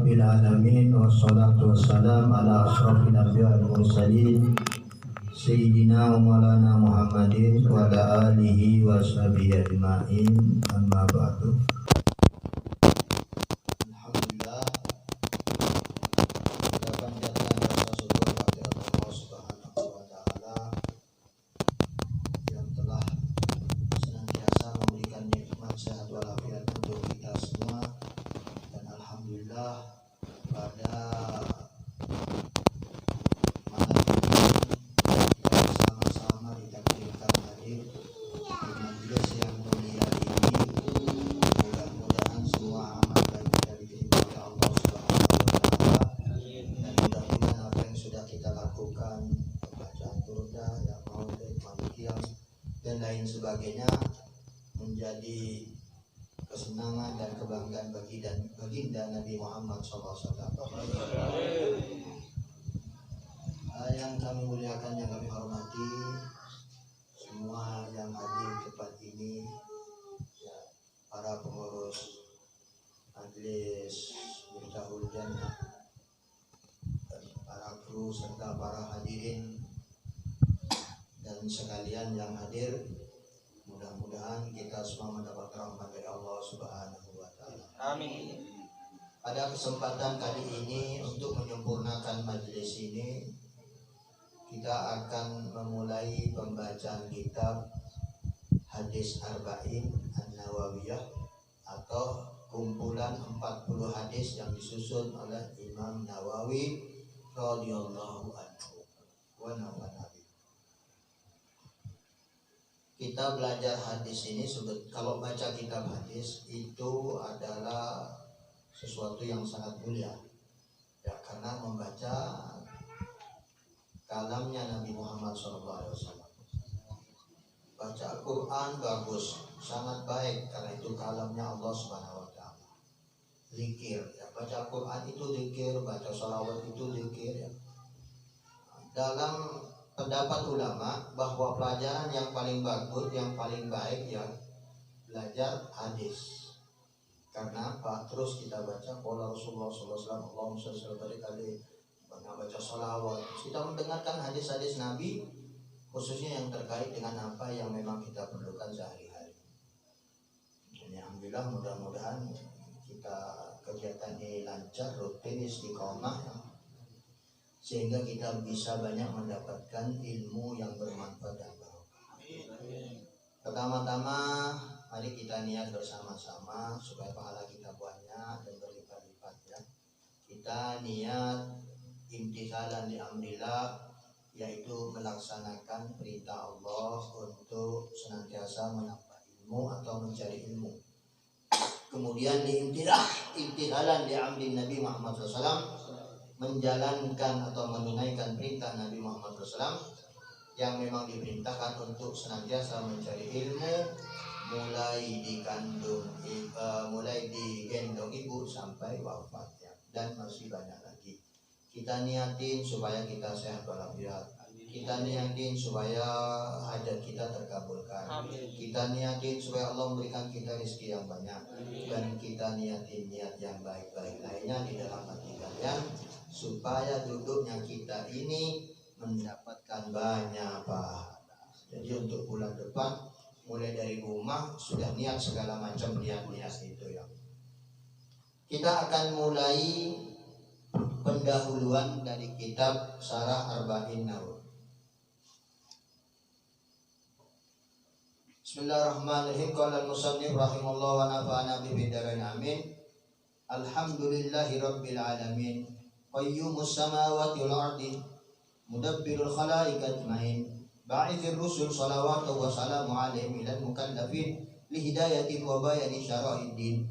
Rabbil Alamin. Wassalatu wassalam ala ashrafil anbiya wal mursalin Sayyidina wa maulana Muhammadin wa ala alihi wa sahbihi ajma'in. Amma ba'du. Alhamdulillah, kita panjatkan rasa syukur kepada Allah Subhanahu wa taala yang telah senantiasa memberikan nikmat sehat walafiat untuk kita semua. Dan alhamdulillah pada malam ini kita sama-sama ditakdirkan hadir di majelis yang mulia ini. Mudah-mudahan semua amal baik kita diterima oleh Allah Subhanahu wa taala, dan mudah-mudahan apa yang sudah kita lakukan, bacaan turda, ya maulid, maulidiyah dan lain sebagainya, menjadi kesenangan dan kebanggaan bagi baginda Nabi Muhammad SAW. Yang kami muliakan, yang kami hormati, semua yang hadir di tempat ini, ya, para pengurus majelis Miftahul Jannah, dan para kru serta para hadirin dan sekalian yang hadir. Mudah-mudahan kita semua mendapat rahmat dari Allah Subhanahu wa taala. Amin. Pada kesempatan kali ini, untuk menyempurnakan majelis ini, kita akan memulai pembacaan kitab Hadis Arba'in An-Nawawiyah, atau kumpulan 40 hadis yang disusun oleh Imam Nawawi radhiyallahu anhu wa nafa'ana. Kita belajar hadis ini, kalau baca kitab hadis itu adalah sesuatu yang sangat mulia, ya, karena membaca kalamnya Nabi Muhammad SAW. Baca Al-Quran bagus, sangat baik, karena itu kalamnya Allah Subhanahu wa taala. Zikir, ya, baca Al-Quran itu zikir, baca sholawat itu zikir, ya. Dalam pendapat ulama bahwa pelajaran yang paling bagus, yang paling baik, ya, belajar hadis. Karena apa? Terus kita baca qala Rasulullah SAW, Allahumma shalli alaihi, baca sholawat, kita mendengarkan hadis-hadis Nabi, khususnya yang terkait dengan apa yang memang kita perlukan sehari-hari. Dan alhamdulillah, mudah-mudahan kita kegiatan ini lancar, rutin, istiqomah, ya, sehingga kita bisa banyak mendapatkan ilmu yang bermanfaat dan barokah. Pertama-tama, mari kita niat bersama-sama supaya pahala kita banyak dan berlipat-lipat, ya. Kita niat imtithalan li amrillah, yaitu melaksanakan perintah Allah untuk senantiasa menambah ilmu atau mencari ilmu. Kemudian imtithalan li amri Nabi Muhammad SAW, menjalankan atau menunaikan perintah Nabi Muhammad SAW yang memang diperintahkan untuk senantiasa mencari ilmu, mulai digendong ibu sampai wafatnya, dan masih banyak lagi. Kita niatin supaya kita sehat walafiat, kita niatin supaya hajat kita terkabulkan, kita niatin supaya Allah memberikan kita rezeki yang banyak, dan kita niatin niat yang baik-baik lainnya di dalam hati kalian, supaya duduknya kita ini mendapatkan banyak pahala. Jadi untuk bulan depan, mulai dari rumah sudah niat segala macam niat-niat itu, ya. Kita akan mulai pendahuluan dari kitab Syarah Arba'in Nawawi. Bismillahirrahmanirrahim. Qala al-musannif rahimallahu wa nafa'ana bihi bidarin amin. Alhamdulillahi rabbil alamin, qayyumus samawati wal ardi, mudabbirul khalaiq ajmain, ba'ithir rusul salawatu wa salamu alaihim ilal mukallafin li hidayatin wa bayani syara'iddin,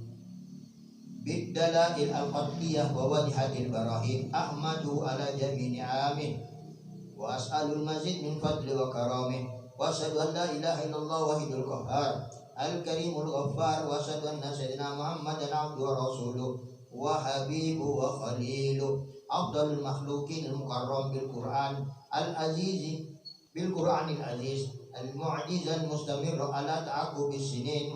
biddalail al-qadliyah wa wadihatil barahin, ahmadu ala jami'i amin, wa as'alul mazid min fadli wa karamih, wa asyhadu an la ilaha illallah wahidul qahhar al-karimul ghaffar, wa asyhadu anna sayyidina Muhammadan abduhu wa rasuluh wa habibu wa khaliluh, afdalul makhluqin al-mukarram bil Qur'an al-aziz, bil Qur'anil aziz al-mu'jiz al-mustamir ala ta'aqubis sinin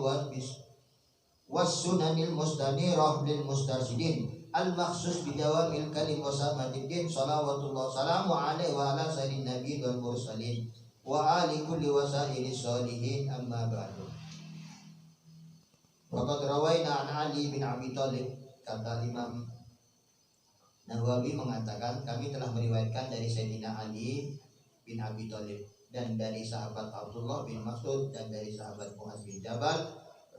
was sunanil mustanirah lil mustarsidin, al-makhsus bidawamil kalim wa samadiddin salawatullah salamu alaihi wa ala sayyidin nabi wal mursalin wa ali kulli wasaili sholihin amma ba'du. Waqad rawaina an Ali bin Abi Thalib, kata Imam Nawawi mengatakan kami telah meriwayatkan dari Sayyidina Ali bin Abi Thalib dan dari sahabat Abdullah bin Mas'ud dan dari sahabat Muaz bin Jabal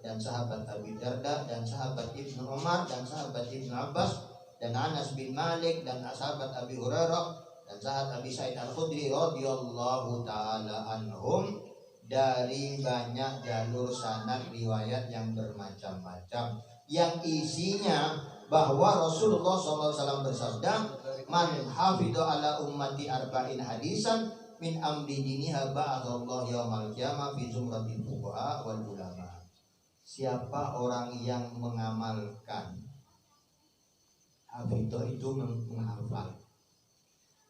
dan sahabat Abi Darda dan sahabat Ibnu Umar dan sahabat Ibnu Abbas dan Anas bin Malik dan sahabat Abi Hurairah dan sahabat Abi Sa'id Al-Khudri radhiyallahu taala anhum, dari banyak jalur sanad riwayat yang bermacam-macam yang isinya bahwa Rasulullah SAW bersabda, man hafidhu ala ummati arba'in hadisan min amri diniha ba'adallahu yawmal qiyamah fi zumratil fuqaha wal ulama. Siapa orang yang mengamalkan, hafidhu itu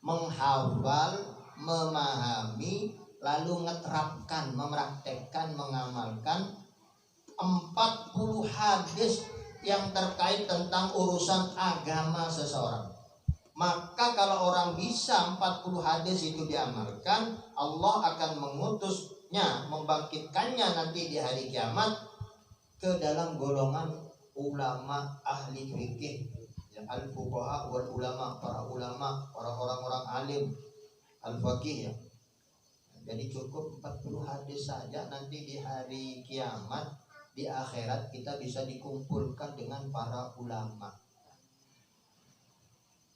menghafal, memahami, lalu ngeterapkan, mempraktekkan, mengamalkan 40 hadis yang terkait tentang urusan agama seseorang. Maka kalau orang bisa 40 hadis itu diamalkan, Allah akan mengutusnya, membangkitkannya nanti di hari kiamat ke dalam golongan ulama ahli fikih, yang al-fuqaha wal ulama, para ulama, para orang-orang alim al-faqih ya. Jadi cukup 40 hadis saja nanti di hari kiamat, di akhirat kita bisa dikumpulkan dengan para ulama.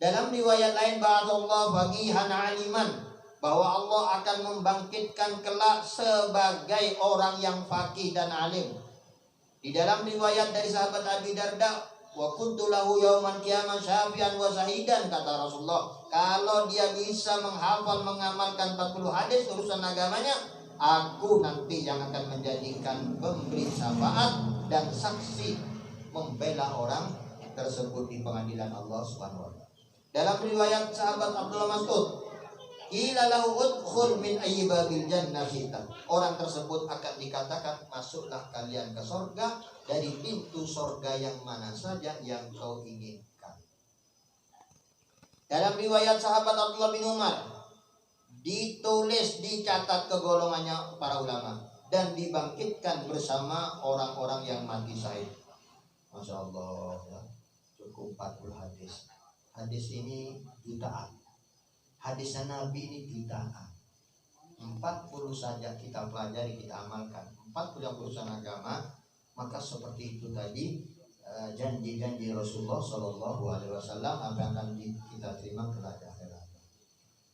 Dalam riwayat lain ba'dallah faqihan aliman, bahwa Allah akan membangkitkan kelak sebagai orang yang faqih dan alim. Di dalam riwayat dari sahabat Abi Darda, wa kuntu lahu yauman qiyamah syafi'an wa sahidan, kata Rasulullah, kalau dia bisa menghafal, mengamalkan 40 hadis urusan agamanya, aku nanti yang akan menjadikan pemberi syafaat dan saksi membela orang tersebut di pengadilan Allah Subhanahu wa taala. Dalam riwayat sahabat Abdullah Mas'ud, qila lahu udkhul min ayyi babil jannah syi'ta, orang tersebut akan dikatakan, masuklah kalian ke surga dari pintu surga yang mana saja yang kau inginkan. Dalam riwayat sahabat Abdullah bin Umar, ditulis, dicatat ke golongannya para ulama dan dibangkitkan bersama orang-orang yang mati syahid. Masya Allah ya. Cukup 40 hadis. Hadis ini jutaan. Hadis Nabi ini jutaan. 40 saja kita pelajari, kita amalkan. 40 yang urusan agama, maka seperti itu tadi janji-janji Rasulullah Shallallahu Alaihi Wasallam apa yang akan kita terima kelak akhirat.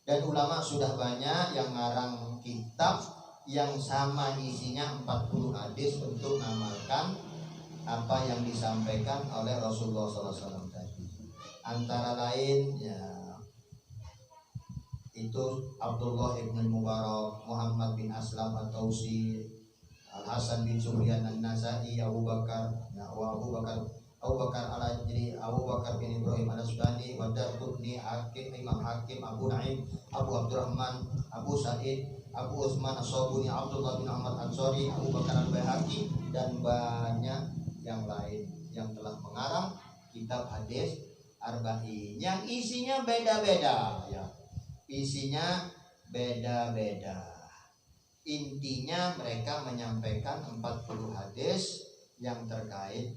Dan ulama sudah banyak yang ngarang kitab yang sama isinya 40 hadis untuk mengamalkan apa yang disampaikan oleh Rasulullah SAW tadi. Antara lain ya itu Abdullah ibn Mubarak, Muhammad bin Aslam At-Tausi, Al-Hasan bin Sufyan An-Nasai, Abu Bakar Al-Ajri, Abu Bakar bin Ibrahim Al-Asbani, Darqutni, Imam Hakim, Abu Naim, Abu Abdurrahman, Abu Sa'id, Abu Utsman As-Sabuni, Abdullah bin Ahmad Ansori, Abu Bakar Al-Baihaqi, dan banyak yang lain yang telah mengarang kitab hadis arba'in yang isinya beda-beda ya. Isinya beda-beda. Intinya mereka menyampaikan 40 hadis yang terkait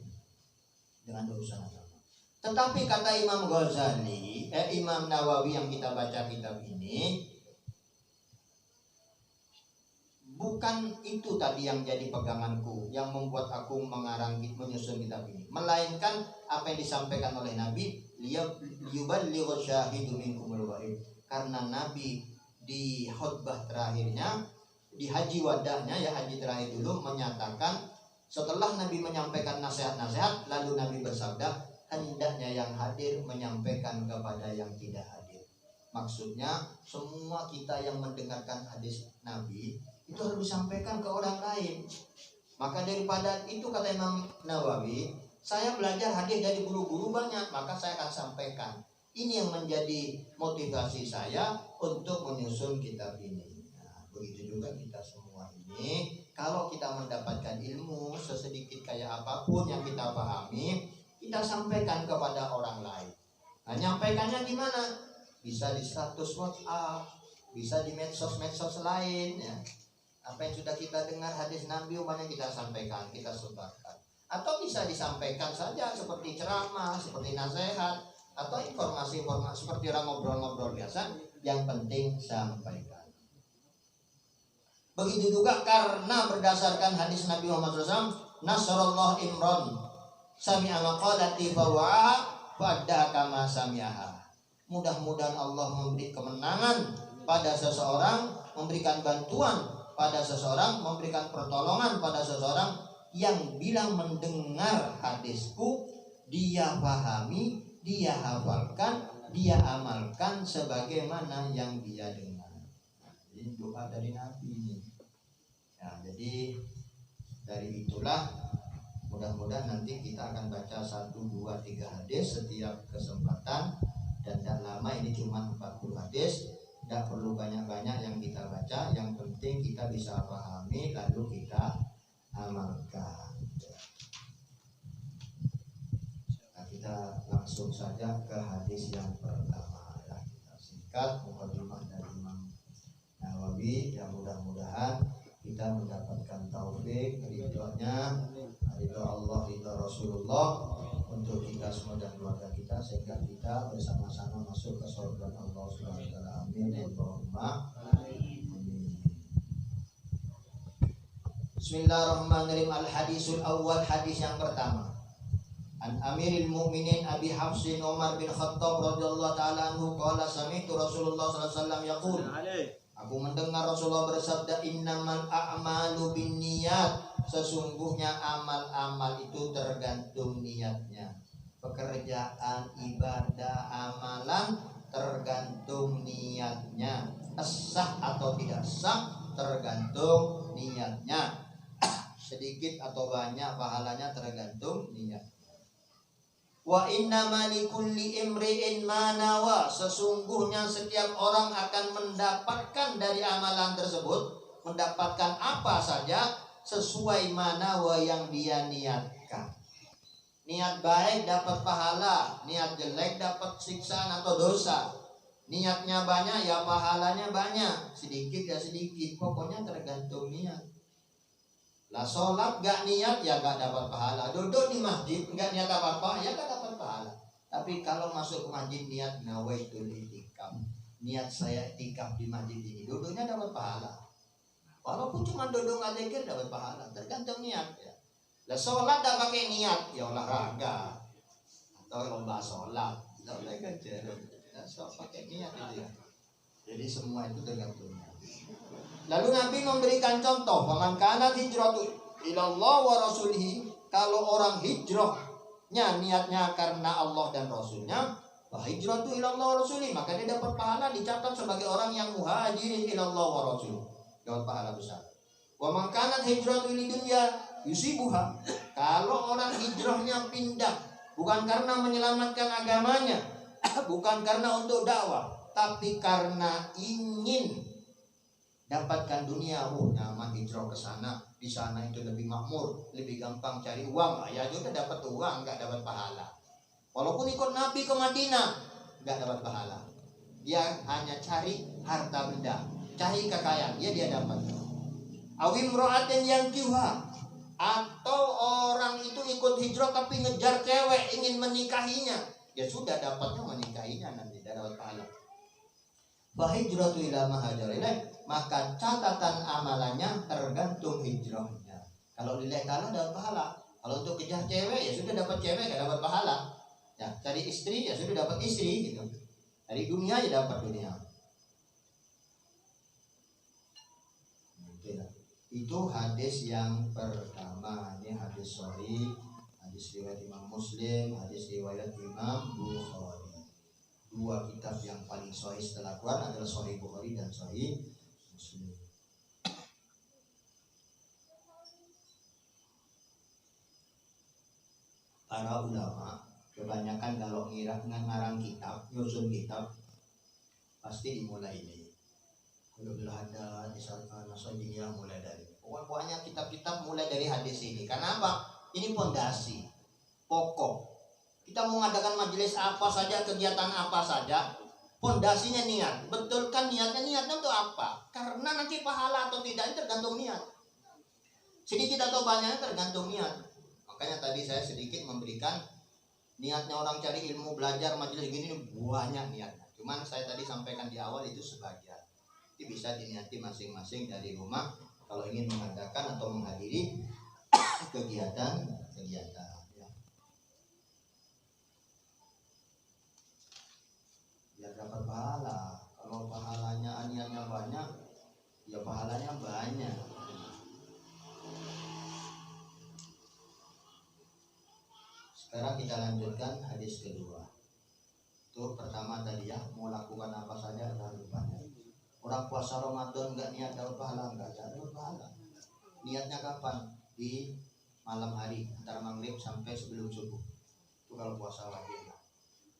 dengan urusan agama. Tetapi kata Imam Ghazali, Imam Nawawi yang kita baca kitab ini, bukan itu tadi yang jadi peganganku, yang membuat aku menyusun kitab ini, melainkan apa yang disampaikan oleh Nabi, liyuballighu syahidu minkumul ghaib. Karena Nabi di khutbah terakhirnya, di haji wadahnya ya, haji terakhir dulu, menyatakan setelah Nabi menyampaikan nasihat-nasihat, lalu Nabi bersabda, hendaknya yang hadir menyampaikan kepada yang tidak hadir. Maksudnya semua kita yang mendengarkan hadis Nabi itu harus disampaikan ke orang lain. Maka daripada itu, kata Imam Nawawi, saya belajar hadis dari guru-guru banyak, maka saya akan sampaikan. Ini yang menjadi motivasi saya untuk menyusun kitab ini. Nah, begitu juga kita semua ini, kalau kita mendapatkan ilmu sesedikit kayak apapun yang kita pahami, kita sampaikan kepada orang lain. Nah, nyampaikannya gimana? Bisa di status WhatsApp, bisa di medsos-medsos lain ya. Apa yang sudah kita dengar hadis Nabi umumnya kita sampaikan, kita sebarkan. Atau bisa disampaikan saja seperti ceramah, seperti nasihat, atau informasi-informasi seperti orang ngobrol-ngobrol biasa. Yang penting sampaikan. Begitu juga karena berdasarkan hadis Nabi Muhammad SAW, Nasrullah Imran sami'a maqalati fawa'aha fa'adda kama sami'aha. Mudah-mudahan Allah memberi kemenangan pada seseorang, memberikan bantuan pada seseorang, memberikan pertolongan pada seseorang yang bilang mendengar hadisku, dia pahami, dia hafalkan, dia amalkan sebagaimana yang dia dengar. Nah, ini doa dari Nabi ini. Nah, jadi dari itulah mudah-mudahan nanti kita akan baca 1, 2, 3 hadis setiap kesempatan. Dan tidak lama, ini cuma 40 hadis. Tidak perlu banyak-banyak yang kita baca. Yang penting kita bisa pahami lalu kita amalkan. Nah, kita langsung saja ke hadis yang pertama ya. Kita singkat mukadimah dari Imam Nawawi. Ya, mudah-mudahan kita mendapatkan taufik, ridhonya, ridho Allah, ridho Rasulullah untuk kita semua dan keluarga kita, sehingga kita bersama-sama masuk ke surga Allah Subhanahu wa taala. Amin. Allahumma amin. Bismillahirrahmanirrahim. Al-hadisul awal, hadis yang pertama. An Amiril Mu'minin Abi Hafsin Umar bin Khattab radhiyallahu taala anhu qala sami'tu Rasulullah sallallahu alaihi wasallam yaqul. Aku mendengar Rasulullah bersabda, innamal a'malu binniyat. Sesungguhnya amal-amal itu tergantung niatnya. Pekerjaan, ibadah, amalan tergantung niatnya. Sah atau tidak sah tergantung niatnya. Sedikit atau banyak pahalanya tergantung niat. Wa innama likulli imri'in ma nawa. Sesungguhnya setiap orang akan mendapatkan dari amalan tersebut, mendapatkan apa saja sesuai manawa yang dia niatkan. Niat baik dapat pahala, niat jelek dapat siksaan atau dosa. Niatnya banyak ya pahalanya banyak, sedikit ya sedikit, pokoknya tergantung niat. Lah sholat gak niat ya gak dapat pahala. Duduk di masjid gak niat apa-apa ya gak dapat pahala. Tapi kalau masuk ke masjid niat nawaitul i'tikaf, niat saya i'tikaf di masjid ini, duduknya dapat pahala. Walaupun cuma duduk gak zikir dapat pahala, tergantung niat ya. Lah sholat gak pakai niat ya olahraga atau lomba sholat, gak boleh kerja. Sholat pakai niat itu ya. Jadi semua itu tergantung niat. Lalu Nabi memberikan contoh, faman kanat hijratu ilallah wa rasulihi. Kalau orang hijrahnya niatnya karena Allah dan Rasulnya, wa hijratu ilallah wa rasulihi, maka dia dapat pahala, dicatat sebagai orang yang muhajirin ilallah wa rasulihi, dapat pahala besar. Wa man kanat hijratu lidunya yusibuha. Kalau orang hijrahnya pindah bukan karena menyelamatkan agamanya, bukan karena untuk dakwah, tapi karena ingin dapatkan dunia, nyaman hijrah ke sana, di sana itu lebih makmur, lebih gampang cari uang, ya juga dapat uang, nggak dapat pahala. Walaupun ikut Nabi ke Madinah, nggak dapat pahala. Dia hanya cari harta benda, cari kekayaan, dia dapat. Awim ro'atin yang kiwa, atau orang itu ikut hijrah tapi ngejar cewek, ingin menikahinya, ya sudah dapatnya menikahinya, nanti tidak dapat pahala. Fahijratu ila ma hajara ilaih, maka catatan amalannya tergantung hijrahnya. Kalau lillahi ta'ala dapat pahala. Kalau untuk kejar cewek ya sudah dapat cewek, gak dapat pahala. Ya, cari istri ya sudah dapat istri gitu. Dari dunia ya dapat dunia. Itu hadis yang pertama. Ini hadis sahih, hadis riwayat Imam Muslim, hadis riwayat Imam Bukhari. Dua kitab yang paling sahih setelah Quran adalah Sahih Bukhari dan Sahih Muslim. Para ulama kebanyakan kalau ngarang kitab, nyusun kitab, pasti dimulai ini. Kalau ada misalkan Nasrani mulai dari pokoknya kitab-kitab mulai dari hadis ini. Karena apa? Ini pondasi, pokok. Kita mau mengadakan majelis apa saja, kegiatan apa saja, pondasinya niat. Betulkan niatnya untuk apa? Karena nanti pahala atau tidak itu tergantung niat. Sedikit atau banyak tergantung niat. Makanya tadi saya sedikit memberikan niatnya orang cari ilmu, belajar majelis gini banyak niatnya. Cuman saya tadi sampaikan di awal itu sebagian. Itu bisa diniati masing-masing dari rumah kalau ingin mengadakan atau menghadiri kegiatan. Ya. Biar dapat pahala. Kalau pahalanya niatnya banyak, ya pahalanya banyak. Sekarang kita lanjutkan hadis kedua. Itu pertama tadi ya, mau lakukan apa saja ada rupanya. Orang puasa Ramadan nggak niat dapat pahala, nggak dapat pahala. Niatnya kapan? Di malam hari antara maghrib sampai sebelum subuh. Itu kalau puasa wajib.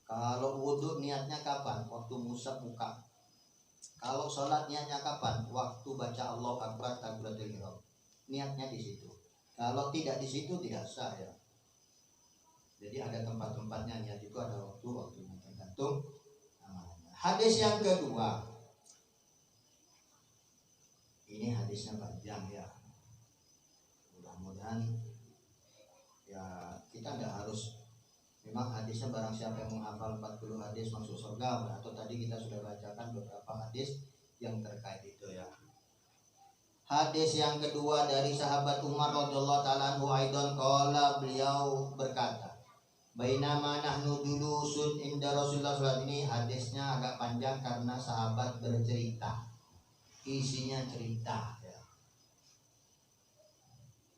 Kalau wudhu niatnya kapan? Waktu musab muka. Kalau sholat niatnya kapan? Waktu baca Allahu Akbar takbiratul ihram. Niatnya di situ. Kalau tidak di situ tidak sah ya. Jadi ada tempat-tempatnya niat itu ada waktu-waktunya tergantung amalnya. Hadis yang kedua. Ini hadisnya panjang ya. Mudah-mudahan ya kita tidak harus, memang hadisnya barang siapa yang menghafal 40 hadis masuk surga, atau tadi kita sudah bacakan beberapa hadis yang terkait itu ya. Hadis yang kedua dari sahabat Umar radhiyallahu taala anhu aidan qala, beliau berkata, bainama nahnu julusun inda Rasulullah sallallahu. Ini hadisnya agak panjang karena sahabat bercerita. Isinya cerita ya.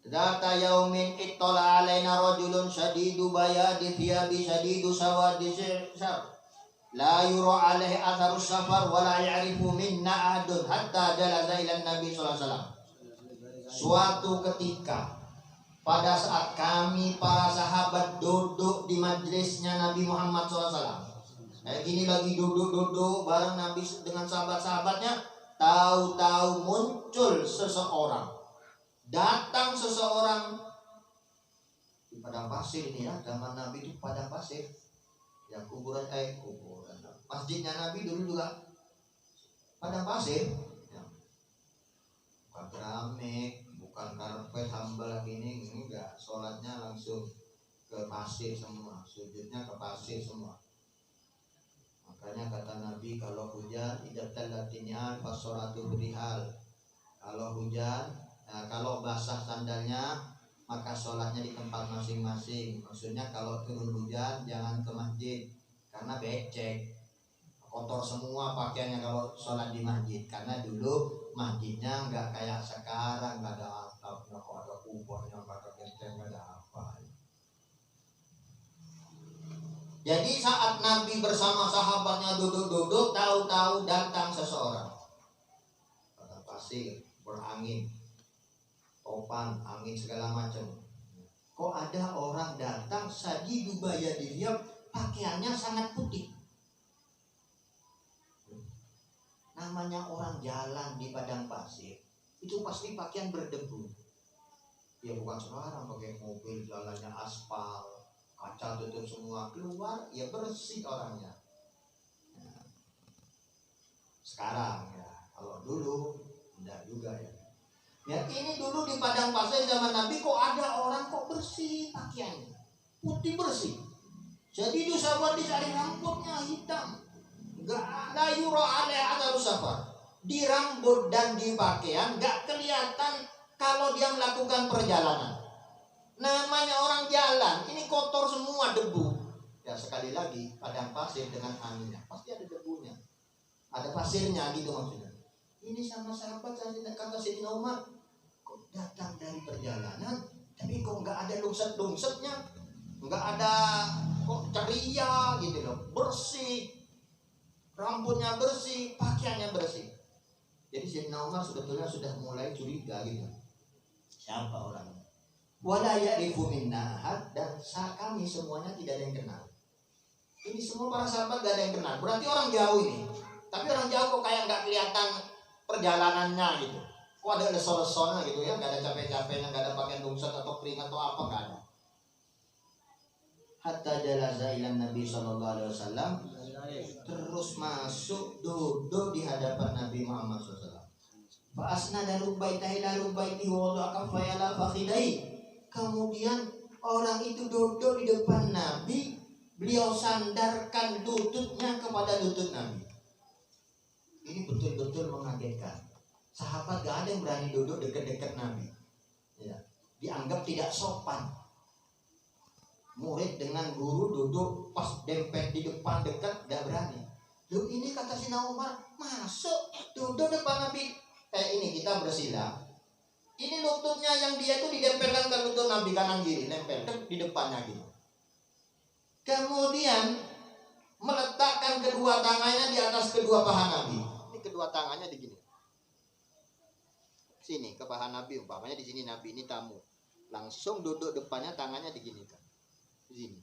Dzata yaumin ittala alaina rajulun shadidu bayadi thiyabi shadidu sawadi syar la yura alaihi atharus safar wa la ya'rifu minna ahadun hatta jalasa ila Nabi sallallahu alaihi wasallam. Suatu ketika pada saat kami para sahabat duduk di majelisnya Nabi Muhammad SAW, kayak gini lagi duduk bareng Nabi dengan sahabat-sahabatnya, tahu-tahu muncul seseorang, datang seseorang di padang pasir ini ya, zaman Nabi itu padang pasir, ya kuburan masjidnya Nabi dulu juga padang pasir, ya. Bukan keramik, bukan karpet hambal gini enggak, sholatnya langsung ke pasir semua, sujudnya ke pasir semua. Makanya kata Nabi, kalau hujan tidak terlatihan fasolatu berihal. Kalau hujan, kalau basah sandalnya maka sholatnya di tempat masing-masing. Maksudnya kalau turun hujan jangan ke masjid karena becek, kotor semua pakaiannya kalau sholat di masjid. Karena dulu masjidnya nggak kayak sekarang, nggak ada atapnya, nggak ada kubornya, nggak ada genteng, nggak ada apa. Jadi saat Nabi bersama sahabatnya duduk-duduk, tahu-tahu datang seseorang. Pada pasir, berangin, topan, angin segala macam. Kok ada orang datang sadidu bayadiyah, pakaiannya sangat putih. Namanya orang jalan di padang pasir, itu pasti pakaian berdebu. Ya bukan sekarang pakai mobil jalannya aspal, kaca tutup semua, keluar ya bersih orangnya. Nah, sekarang ya, kalau dulu enggak juga ya. Ya ini dulu di padang pasir zaman Nabi kok ada orang kok bersih pakaiannya, putih bersih. Jadi itu sahabat dicari rambutnya hitam, enggak ada yura alaihi atharus safar. Di rambut dan di pakaian enggak kelihatan kalau dia melakukan perjalanan. Namanya orang jalan, ini kotor semua debu. Ya sekali lagi, padang pasir dengan anginnya pasti ada debunya, ada pasirnya gitu maksudnya. Ini sama sahabat kata Sayyidina Umar, kok datang dari perjalanan, tapi kok nggak ada lungset-lungsetnya, nggak ada kok ceria gitu loh, bersih, rambutnya bersih, pakaiannya bersih. Jadi Sayyidina Umar sebetulnya sudah mulai curiga gitu, siapa orangnya? Wala ya'rifu minna ahad, dan kami semuanya tidak ada yang kenal. Ini semua para sahabat gak ada yang kenal. Berarti orang jauh ini. Tapi orang jauh kok kayak gak kelihatan perjalanannya gitu. Kok ada leso-lesona gitu ya, gak ada capek-capeknya, gak ada pakaian lungset atau kering atau apa, gak ada. hatta jalasa ila Nabi sallallahu alaihi wasallam, terus masuk duduk di hadapan Nabi Muhammad SAW. Fa asnada rubbaitahi ila rubbaitihi wa wada'a kaffayhi ala fakhidai. Kemudian orang itu duduk di depan Nabi, beliau sandarkan lututnya kepada lutut Nabi. Ini betul-betul mengagetkan. Sahabat gak ada yang berani duduk dekat-dekat Nabi. Ya, dianggap tidak sopan. Murid dengan guru duduk pas dempet di depan dekat, gak berani. Loh, ini kata Sina Umar, masuk duduk depan Nabi. Ini kita bersila. Ini lututnya yang dia itu didempelkan ke lutut Nabi kanan kiri, nempel di depannya gitu. Kemudian meletakkan kedua tangannya di atas kedua paha Nabi. Ini kedua tangannya di gini. Sini ke paha Nabi, umpamanya di sini Nabi ini tamu. Langsung duduk depannya, tangannya diginikan. Di sini.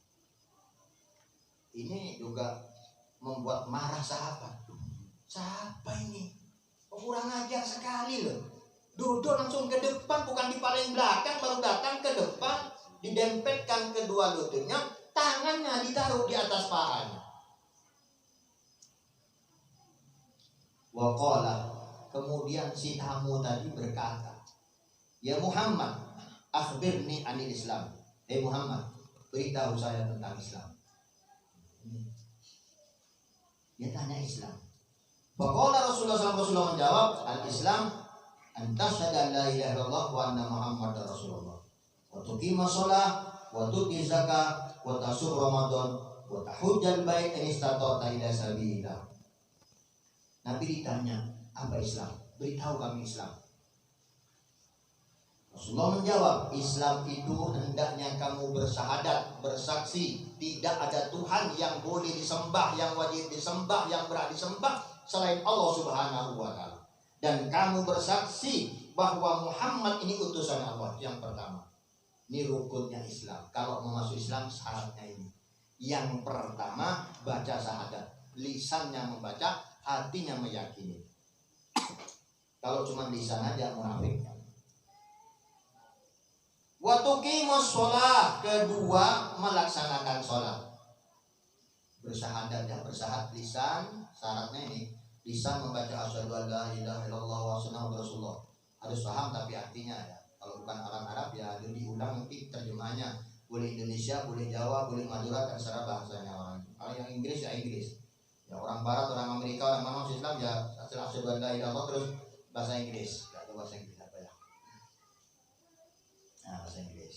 Ini juga membuat marah sahabat. Siapa ini? Kurang ajar sekali loh. Duduk langsung ke depan, bukan di paling belakang, baru datang ke depan, didempetkan kedua lututnya, tangannya ditaruh di atas pahanya. Waqala, kemudian si tamu tadi berkata, ya Muhammad, akhbirni anil Islam. Muhammad, beritahu saya tentang Islam. Dia tanya Islam. Faqala Rasulullah SAW menjawab, al-Islam antasyhadu la ilaha illallah wa anna Muhammadar Rasulullah wa tuqima shalah wa tu'ti zakat wa tasum Ramadan wa tahujjal bait in istata'ta ila sabilillah. Nabi ditanya, apa Islam? Beritahu kami Islam. Rasulullah menjawab, Islam itu hendaknya kamu bersyahadat, bersaksi tidak ada Tuhan yang boleh disembah, yang wajib disembah, yang berhak disembah selain Allah Subhanahu wa ta'ala. Dan kamu bersaksi bahwa Muhammad ini utusan Allah. Yang pertama, ini rukunnya Islam. Kalau mau masuk Islam syaratnya ini. Yang pertama, baca syahadat. Lisannya membaca, hatinya meyakini. Kalau cuma lisan aja munafik. Wa tuqimus shalah, kedua melaksanakan sholat. Bersyahadat ya, bersyahadat lisan, syaratnya ini lisan membaca asyhadu an la ilaha illallah wa sallallahu rasulullah. Harus paham tapi artinya ya. Kalau bukan orang Arab ya diulang nanti terjemahnya. Boleh Indonesia, boleh Jawa, boleh Madura, terserah bahasanya orang. Kalau yang Inggris ya Inggris. Ya orang Barat, orang Amerika, orang mana masuk Islam ya asyhadu an la ilaha illallah terus bahasa Inggris. Enggak tahu bahasa Inggris apa ya. Nah, bahasa Inggris.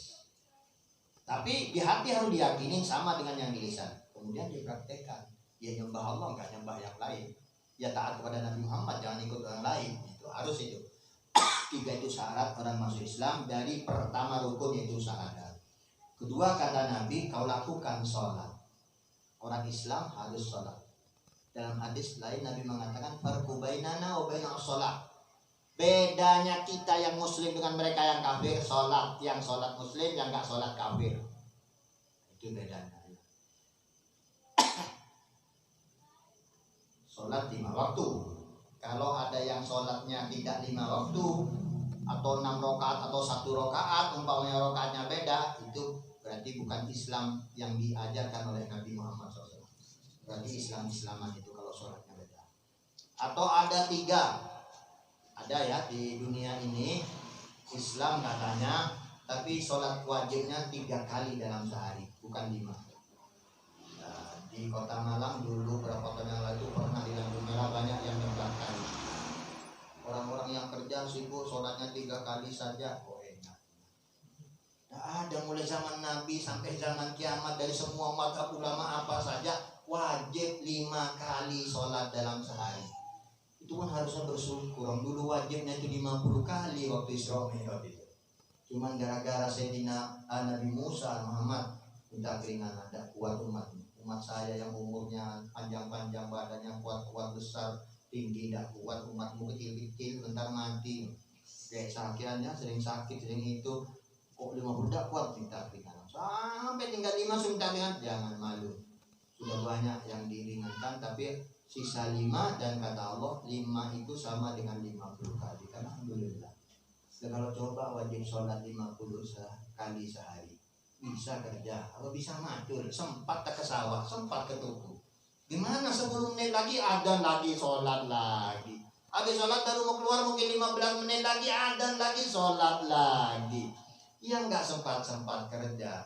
Tapi di hati harus diyakini sama dengan yang di lisan. Kemudian dipraktekkan. Ya nyembah Allah, enggak nyembah yang lain. Ya taat kepada Nabi Muhammad, jangan ikut orang lain. Itu harus itu. 3 itu syarat orang masuk Islam. Dari pertama rukun yaitu syahadat. Kedua kata Nabi, kau lakukan sholat. Orang Islam harus sholat. Dalam hadis lain Nabi mengatakan farqu bainana wa baina sholat. Bedanya kita yang muslim dengan mereka yang kafir, sholat. Yang sholat muslim, yang enggak sholat kafir. Itu bedanya. Sholat 5 waktu. Kalau ada yang sholatnya tidak 5 waktu atau 6 rakaat atau 1 rakaat, umpamanya rakaatnya beda, itu berarti bukan Islam yang diajarkan oleh Nabi Muhammad SAW. Berarti Islaman itu kalau sholatnya beda. Atau ada 3. Ada ya di dunia ini Islam katanya, tapi sholat wajibnya 3 kali dalam sehari, bukan 5. Di Kota Malang dulu berapa tahun yang lalu pernah di lampu merah banyak yang nyembahkan. Orang-orang yang kerja sibuk sholatnya 3 kali saja. Oh enak. Nah, ada mulai zaman Nabi sampai zaman kiamat dari semua mazhab ulama apa saja wajib 5 kali sholat dalam sehari. Itu kan harusnya bersyukur. Dulu wajibnya itu 50 kali waktu Isra Mi'raj itu. Cuman gara-gara Sayyidina Nabi Musa Muhammad minta keringanan, ada kuat umat saya yang umurnya panjang-panjang, badannya kuat-kuat besar, tinggi tidak kuat, umatmu kecil-kecil bentar mati. Kayak sakirannya sering sakit, sering itu kok 50 tidak kuat, minta keringanan. Sampai tinggal 5 minta keringanan, jangan malu. Sudah banyak yang diringankan, tapi sisa 5 dan kata Allah 5 itu sama dengan 50 kali. Alhamdulillah. Kalau coba wajib sholat 50 kali sehari. bisa kerja, kalau bisa matur, sempat ke sawah, sempat ke tuku. Gimana 10 menit lagi adzan lagi, sholat lagi. Habis sholat baru mau keluar mungkin 15 menit lagi adzan lagi, sholat lagi. Yang nggak sempat kerja.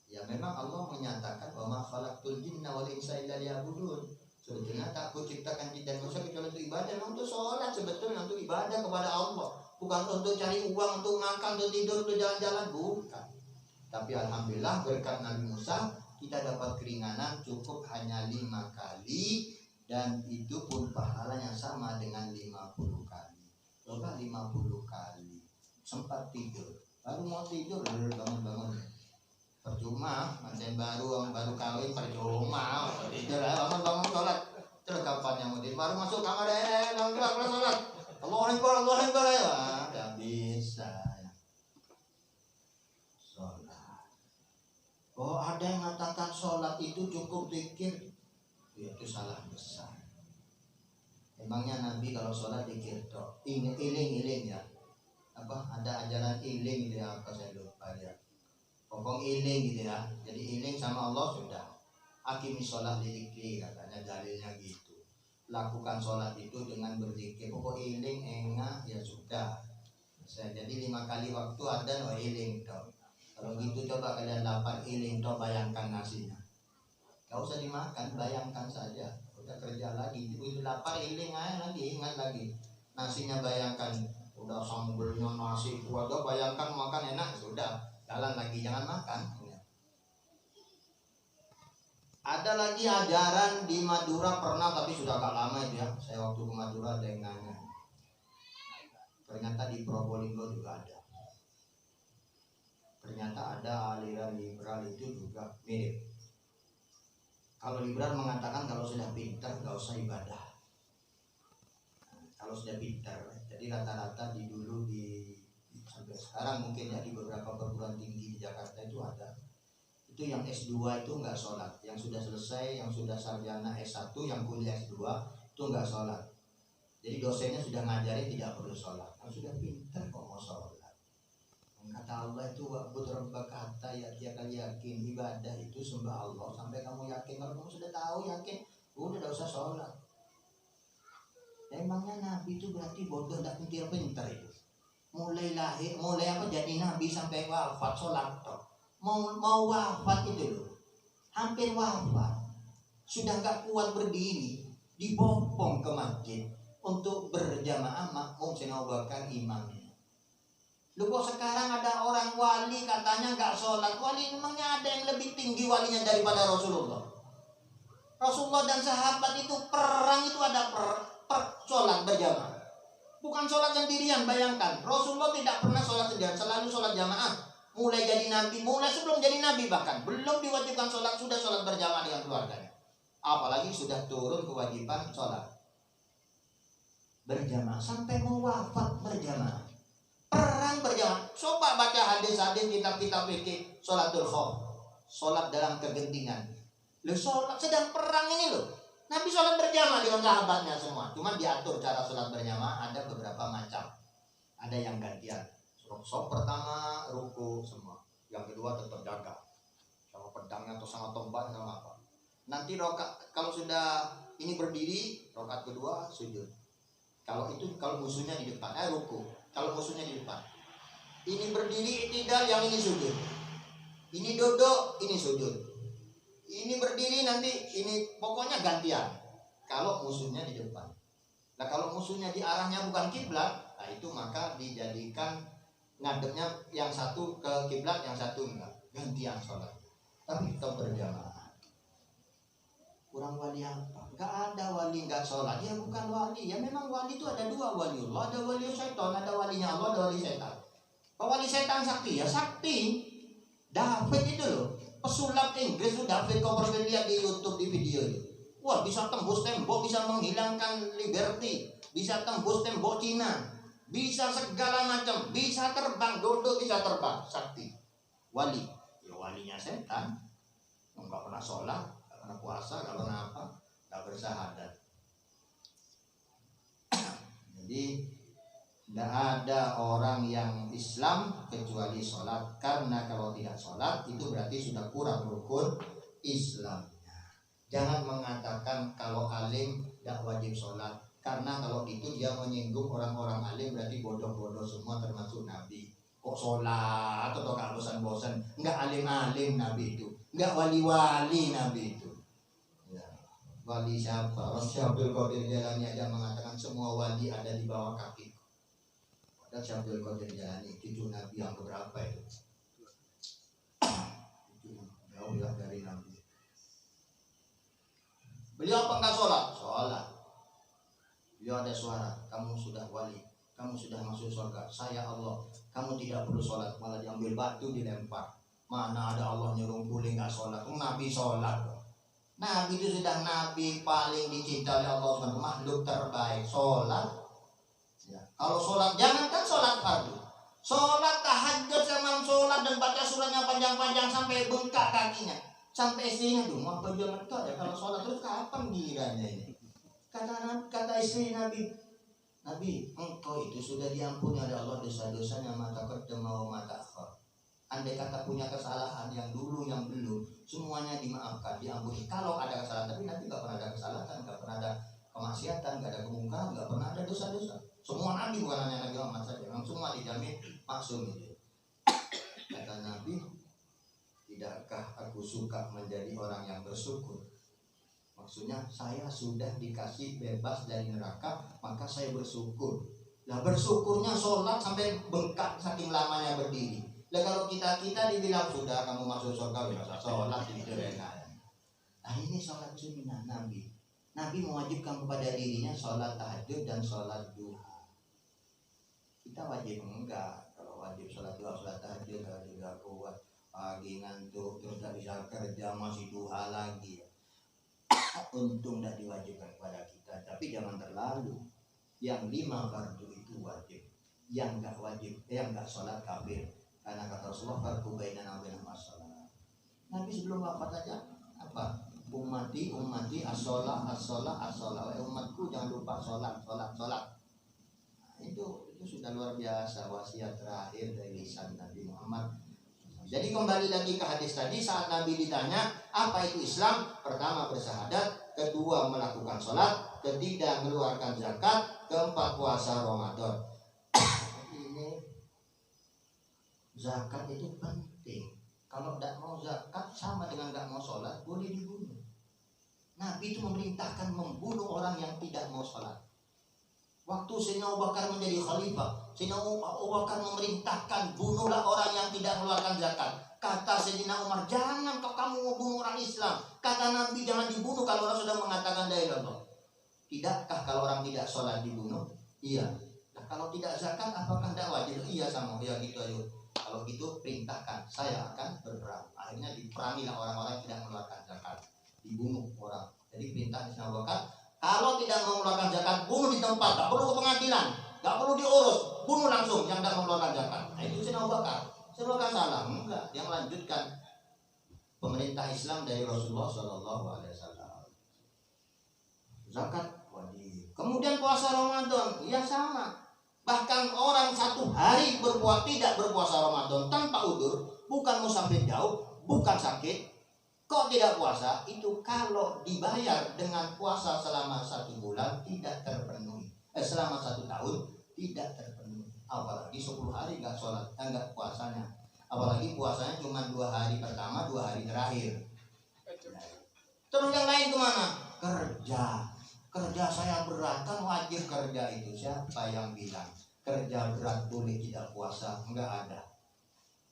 Ya memang Allah menyatakan bahwa khalaqtul jinna wal insa illa liya'budun. Sebetulnya tak kuciptakan jin dan manusia kecuali untuk ibadah, untuk sholat sebetulnya untuk ibadah kepada Allah, bukan untuk cari uang, untuk makan, untuk tidur, untuk jalan-jalan, bukan. Tapi alhamdulillah berkat Nabi Musa kita dapat keringanan cukup hanya 5 kali, dan itu pun pahalanya sama dengan 50 kali. Coba 50 kali sempat tidur, baru mau tidur bangun percuma, masih baru kawin percuma tidur, bangun sholat terus kapan yang mau tidur, baru masuk kamar keluar sholat, Allah Akbar ya, nggak bisa ya. Sholat. Oh, ada yang mengatakan sholat itu cukup zikir, itu salah besar. Emangnya Nabi kalau sholat zikir toh, iling ya, apa ada ajaran iling dia, apa saya lupa ya, pokok iling gitu ya. Jadi iling sama Allah sudah. Aqimis sholat dzikri katanya, dalilnya gitu. Lakukan sholat itu dengan berzikir. Pokok iling enggak ya sudah. Jadi 5 kali waktu ada no iling toh. Kalau gitu coba kalian lapar iling toh, bayangkan nasinya. Gak usah dimakan, bayangkan saja. Udah kerja lagi, itu lapar iling aja lagi, ingat lagi. Nasinya bayangkan, udah sambelnya nasi kuat, bayangkan makan enak sudah. Jalan lagi, jangan makan. Ada lagi ajaran di Madura pernah, tapi sudah agak lama itu ya. Saya waktu ke Madura ada yang nanya. Ternyata di Probolinggo juga ada. Ternyata ada aliran liberal itu juga mirip. Kalau liberal mengatakan kalau sudah pintar gak usah ibadah. Kalau sudah pintar, jadi rata-rata dulu sampai sekarang mungkin ya di beberapa perguruan tinggi di Jakarta itu ada. Itu yang S2 itu nggak sholat, yang sudah selesai, yang sudah sarjana S1, yang kuliah S2 itu nggak sholat. Jadi dosennya sudah ngajarin tidak perlu sholat. Kalau sudah pintar kok mau sholat. Kata Allah itu wa'bud rabbaka hatta ya'tiyakal yakin, ibadah itu sembah Allah sampai kamu yakin. Kalau kamu sudah tahu yakin, udah tidak usah sholat. Emangnya Nabi itu berarti bodoh, tidak pintar-pintar itu. Mulai lahir, mulai apa jadi Nabi sampai wafat sholat toh. Mau wafat itu loh, hampir wafat, sudah nggak kuat berdiri, dibopong ke masjid untuk berjamaah makmum Sayyidina Abu Bakar imamnya. Lu kok sekarang ada orang wali katanya nggak sholat. Wali memangnya ada yang lebih tinggi walinya daripada Rasulullah? Rasulullah dan sahabat itu perang itu ada sholat berjamaah, bukan sholat sendirian. Bayangkan Rasulullah tidak pernah sholat sendirian, selalu sholat jamaah. Mulai jadi nabi, mulai sebelum jadi nabi bahkan belum diwajibkan sholat, sudah sholat berjamaah dengan keluarganya. Apalagi sudah turun kewajiban sholat berjamaah, sampai mau wafat berjamaah, perang berjamaah. Coba baca hadis-hadis kitab-kitab fikih sholatul khauf, sholat dalam kegentingan. Lo sholat sedang perang ini loh, Nabi sholat berjamaah dengan sahabatnya semua. Cuma diatur cara sholat berjamaah ada beberapa macam. Ada yang gantian, shaf pertama ruku semua, yang kedua tetap jaga sama pedangnya atau sama tombak sama apa. Nanti rokat kalau sudah ini berdiri, rokat kedua sujud. Kalau musuhnya di depan, ruku. Kalau musuhnya di depan, ini berdiri tidak, yang ini sujud. Ini duduk, ini sujud. Ini berdiri nanti, ini pokoknya gantian. Kalau musuhnya di depan. Nah kalau musuhnya di arahnya bukan kiblat, nah itu maka dijadikan ngadepnya yang satu ke kiblat, yang satu enggak, gantian sholat. Tapi tetap berjamaah. Kurang wali apa? Enggak ada wali enggak sholat. Ya bukan wali. Ya memang wali itu ada dua, waliullah, ada wali syaitan, ada walinya Allah, ada wali setan. Kalau wali setan sakti, ya sakti. David itu loh, pesulap Inggris tuh David Copperfield, lihat di YouTube di video itu. Wah, bisa tembus tembok, bisa menghilangkan liberty, bisa tembus tembok Cina, bisa segala macam, bisa terbang, duduk bisa terbang, sakti. Wali, ya walinya setan, nggak pernah sholat, nggak pernah puasa, nggak pernah apa, nggak bersahadat. Jadi Tidak ada orang yang Islam kecuali sholat. Karena kalau tidak sholat itu berarti sudah kurang rukun Islamnya. Jangan mengatakan kalau alim tidak wajib sholat. Karena kalau itu dia menyinggung orang-orang alim, berarti bodoh-bodoh semua termasuk Nabi. Kok sholat atau gak bosan-bosan? Enggak alim-alim Nabi itu, enggak wali-wali Nabi itu. Ya. Wali siapa? Orang Syabdul Qadir Jailani aja mengatakan semua wali ada di bawah kaki. Dan Syabdul Qadir Jailani cucu Nabi yang berapa itu? Jauh ya dari Nabi. Beliau apa enggak sholat? Sholat. Beliau ada suara, kamu sudah wali, kamu sudah masuk surga. Saya Allah, kamu tidak perlu sholat, malah diambil batu dilempar. Mana ada Allah nyuruh boleh nggak sholat? Nabi sholat. Nabi itu sudah nabi paling dicinta oleh Allah, makhluk terbaik. Sholat. Ya. Kalau sholat, jangankan sholat fardu, sholat tahajud sama sholat dan baca surahnya panjang-panjang sampai bengkak kakinya, sampai istrinya dulu apa dia mentok ya kalau sholat terus kapan gilirannya ini? Kata istri Nabi, engkau itu sudah diampuni oleh Allah dosa-dosanya mata kedem mau mata akhir. Andai kata punya kesalahan yang dulu yang belum, semuanya dimaafkan, diampuni. Kalau ada kesalahan, tapi Nabi nggak pernah ada kesalahan, nggak pernah ada kemaksiatan, nggak ada kemungkaran, nggak pernah ada dosa-dosa. Semua Nabi, bukan hanya Nabi Muhammad saja, memang semua dijamin maksum itu. Kata Nabi, tidakkah aku suka menjadi orang yang bersyukur? Maksudnya saya sudah dikasih bebas dari neraka, maka saya bersyukur. Nah bersyukurnya sholat sampai bengkak saking lamanya berdiri. Nah kalau kita dibilang sudah kamu masuk surga biasa sholat gitu enak. Nah ini sholat sunnah Nabi. Nabi mewajibkan kepada dirinya sholat tahajud dan sholat duha. Kita wajib enggak. Kalau wajib sholat duha, sholat tahajud kalau juga kuat pagi ngantuk terus tak bisa kerja masih duha lagi. Untung tidak diwajibkan kepada kita, tapi jangan terlalu. Yang 5 fardu itu wajib, yang enggak wajib, yang enggak sholat kafir. Karena kata Rasulullah fardu bainana wa bainal masalah. Nabi sebelum wafat aja apa? Ummati as-sholah. Umatku jangan lupa sholat. Nah, itu sudah luar biasa wasiat terakhir dari lisan Nabi Muhammad. Jadi kembali lagi ke hadis tadi, saat Nabi ditanya apa itu Islam, pertama bersyahadat, kedua melakukan sholat, ketiga mengeluarkan zakat, keempat puasa Ramadan. Ini zakat itu penting. Kalau tidak mau zakat sama dengan tidak mau sholat, boleh dibunuh. Nabi itu memerintahkan membunuh orang yang tidak mau sholat. Waktu Sayyidina Abu Bakar menjadi khalifah, Sayyidina Abu Bakar memerintahkan bunuhlah orang yang tidak mengeluarkan zakat. Kata Sayyidina Umar, jangan kamu mau bunuh orang Islam. Kata Nabi, jangan dibunuh kalau orang sudah mengatakan la ilaha illallah. Tidakkah kalau orang tidak sholat dibunuh? Iya. Nah, kalau tidak zakat apakah tidak wajib? Iya sama, ya gitu ayo. Kalau gitu perintahkan, saya akan berperang. Akhirnya diperangilah orang-orang yang tidak mengeluarkan zakat, dibunuh orang. Jadi perintah Sayyidina Abu Bakar, kalau tidak mengeluarkan zakat, bunuh di tempat, tak perlu ke pengadilan, tak perlu diurus, bunuh langsung yang tidak mengeluarkan zakat. Nah itu Sayyidina Abu Bakar. Sayyidina Abu Bakar salah, enggak, yang lanjutkan pemerintah Islam dari Rasulullah SAW. Zakat wajib. Kemudian puasa Ramadan, ya sama. Bahkan orang 1 hari tidak berpuasa Ramadan tanpa udzur, bukan musafir jauh, bukan sakit. Kok tidak puasa? Itu kalau dibayar dengan puasa selama 1 bulan tidak terpenuhi. Selama 1 tahun tidak terpenuhi. Apalagi 10 hari nggak sholat, nggak puasanya. Apalagi puasanya cuma 2 hari pertama, 2 hari terakhir. Terus yang lain kemana? Kerja saya berat, kan wajib kerja itu. Siapa yang bilang kerja berat boleh tidak puasa? Enggak ada.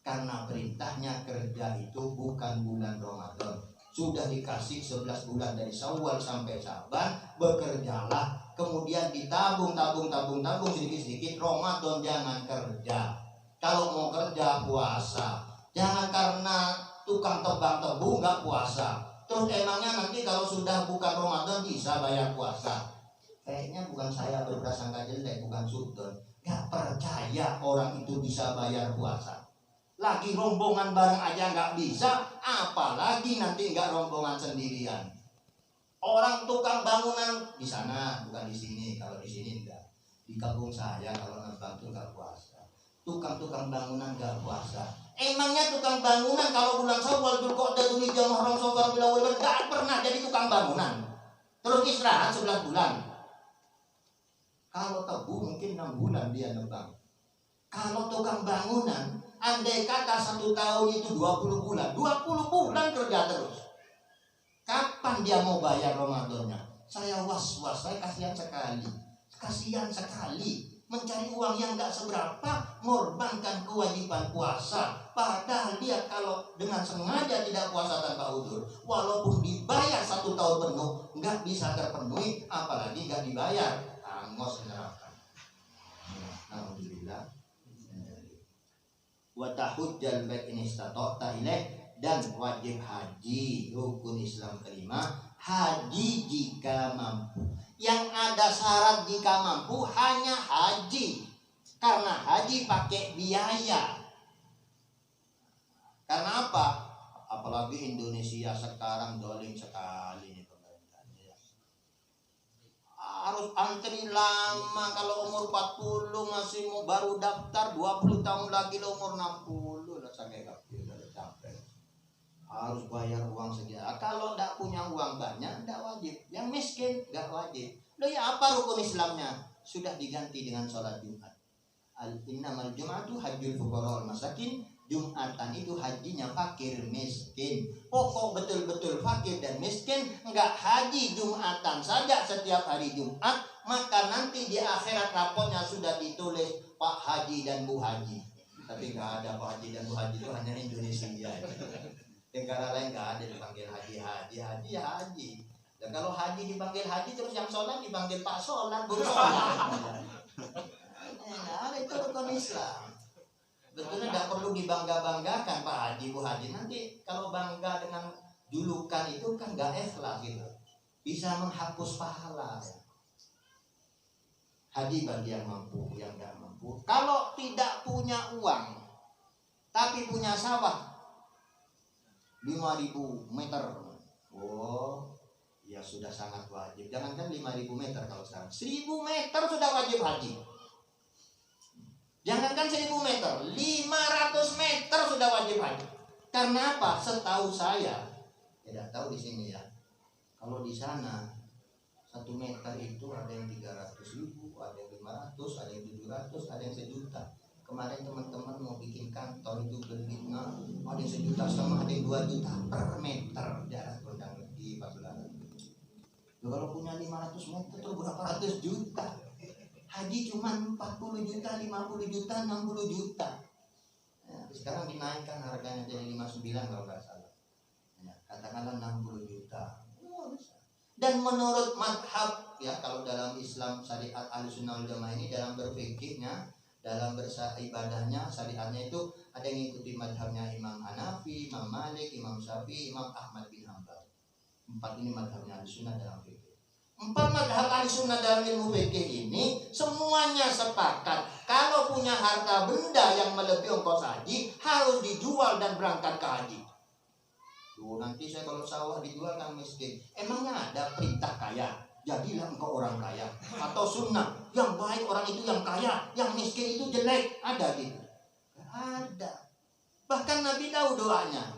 Karena perintahnya kerja itu bukan bulan Ramadan. Sudah dikasih 11 bulan dari Syawal sampai Syaban, bekerjalah. Kemudian ditabung sedikit-sedikit. Ramadan jangan kerja. Kalau mau kerja puasa. Jangan karena tukang tebang tebu nggak puasa. Terus emangnya nanti kalau sudah bukan Ramadan bisa bayar puasa? Kayaknya bukan saya berprasangka jelek, bukan sudon. Gak percaya orang itu bisa bayar puasa. Lagi rombongan bareng aja nggak bisa, apalagi nanti nggak rombongan sendirian. Orang tukang bangunan di sana, bukan di sini. Kalau di sini enggak. Di kampung saya kalau nebang tuh nggak puasa. Tukang-tukang bangunan nggak puasa. Emangnya tukang bangunan kalau bulan Syawal Dzulqa'dah Dzulhijjah Muharram Safar Rabiul Awwal nggak pernah jadi tukang bangunan. Terus istirahat 11 bulan. Kalau tebu mungkin 6 bulan dia nebang. Kalau tukang bangunan, andai kata 1 tahun itu 20 bulan, 20 bulan kerja terus. Kapan dia mau bayar Ramadannya? Saya was-was, saya kasihan sekali. Kasihan sekali mencari uang yang gak seberapa, mengorbankan kewajiban puasa. Padahal dia kalau dengan sengaja tidak puasa tanpa uzur, walaupun dibayar 1 tahun penuh, gak bisa terpenuhi, apalagi gak dibayar. Angos neraka. Alhamdulillah. Wa tahujjal bait in istata'ta ilaih, dan wajib haji, rukun Islam kelima, haji jika mampu. Yang ada syarat jika mampu hanya haji, karena haji pakai biaya. Karena apa? Apalagi Indonesia sekarang dolim sekali nih pemerintahnya. Harus antri lama, kalau umur 40 masih mau baru daftar, 20 tahun lagi lo umur 60 udah sampai capek, udah capek. Harus bayar uang sekian. Kalau tidak punya uang banyak, tidak wajib. Yang miskin tidak wajib. Loh ya apa rukun Islamnya? Sudah diganti dengan sholat Jumat. Innamal Jum'atu hajjul fuqara wal masakin. Jumatan itu hajinya fakir miskin. Pokok betul-betul fakir dan miskin, enggak haji Jumatan saja setiap hari Jumat, maka nanti di akhirat raportnya sudah ditulis Pak Haji dan Bu Haji. Tapi enggak ada Pak Haji dan Bu Haji, itu hanya Indonesia. Negara lain enggak ada dipanggil haji ya haji. Dan kalau haji dipanggil haji, terus yang sholat dipanggil Pak Sholat, Bu Sholat. Nah, itu rukun Islam. Betulnya tidak perlu dibangga-banggakan Pak Haji, Bu Haji. Nanti kalau bangga dengan julukan itu kan nggak ikhlas gitu. Bisa menghapus pahala. Haji bagi yang mampu, yang nggak mampu. Kalau tidak punya uang, tapi punya sawah 5.000 meter. Oh, ya sudah sangat wajib. Jangankan 5.000 meter kalau sekarang. 1.000 meter sudah wajib haji. Jangankan 1.000 meter, 500 meter sudah wajib haji. Karena apa? Setahu saya, tidak tahu di sini ya. Kalau di sana 1 meter itu ada yang 300.000, ada yang 500, ada yang 700, ada yang 1.000.000. Kemarin teman-teman mau bikin kantor itu berbina, ada yang 1,5 juta, ada yang 2 juta per meter jarak kondang di Pasundan. Kalau punya 500 meter itu berapa ratus juta? Haji cuma 40 juta, 50 juta, 60 juta. Ya, sekarang dinaikkan harganya jadi 59 kalau nggak salah. Ya, katakanlah 60 juta. Dan menurut madhab, ya kalau dalam Islam syariat Ahlussunnah wal Jamaah ini dalam berfikihnya, dalam beribadahnya, syariatnya itu ada yang mengikuti madhabnya Imam Hanafi, Imam Malik, Imam Syafi'i, Imam Ahmad bin Hanbal. 4 ini madhabnya Ahlussunnah dalam fikih. 4 madhab Ahlussunnah dalam ilmu fikih ini semuanya sepakat kalau punya harta benda yang melebihi ongkos haji harus dijual dan berangkat ke haji. Tuh, nanti saya kalau sawah dijual kan miskin. Emangnya ada perintah kaya? Jadilah engkau orang kaya. Atau sunnah yang baik orang itu yang kaya, yang miskin itu jelek. Ada gitu? Ada. Bahkan Nabi tahu doanya.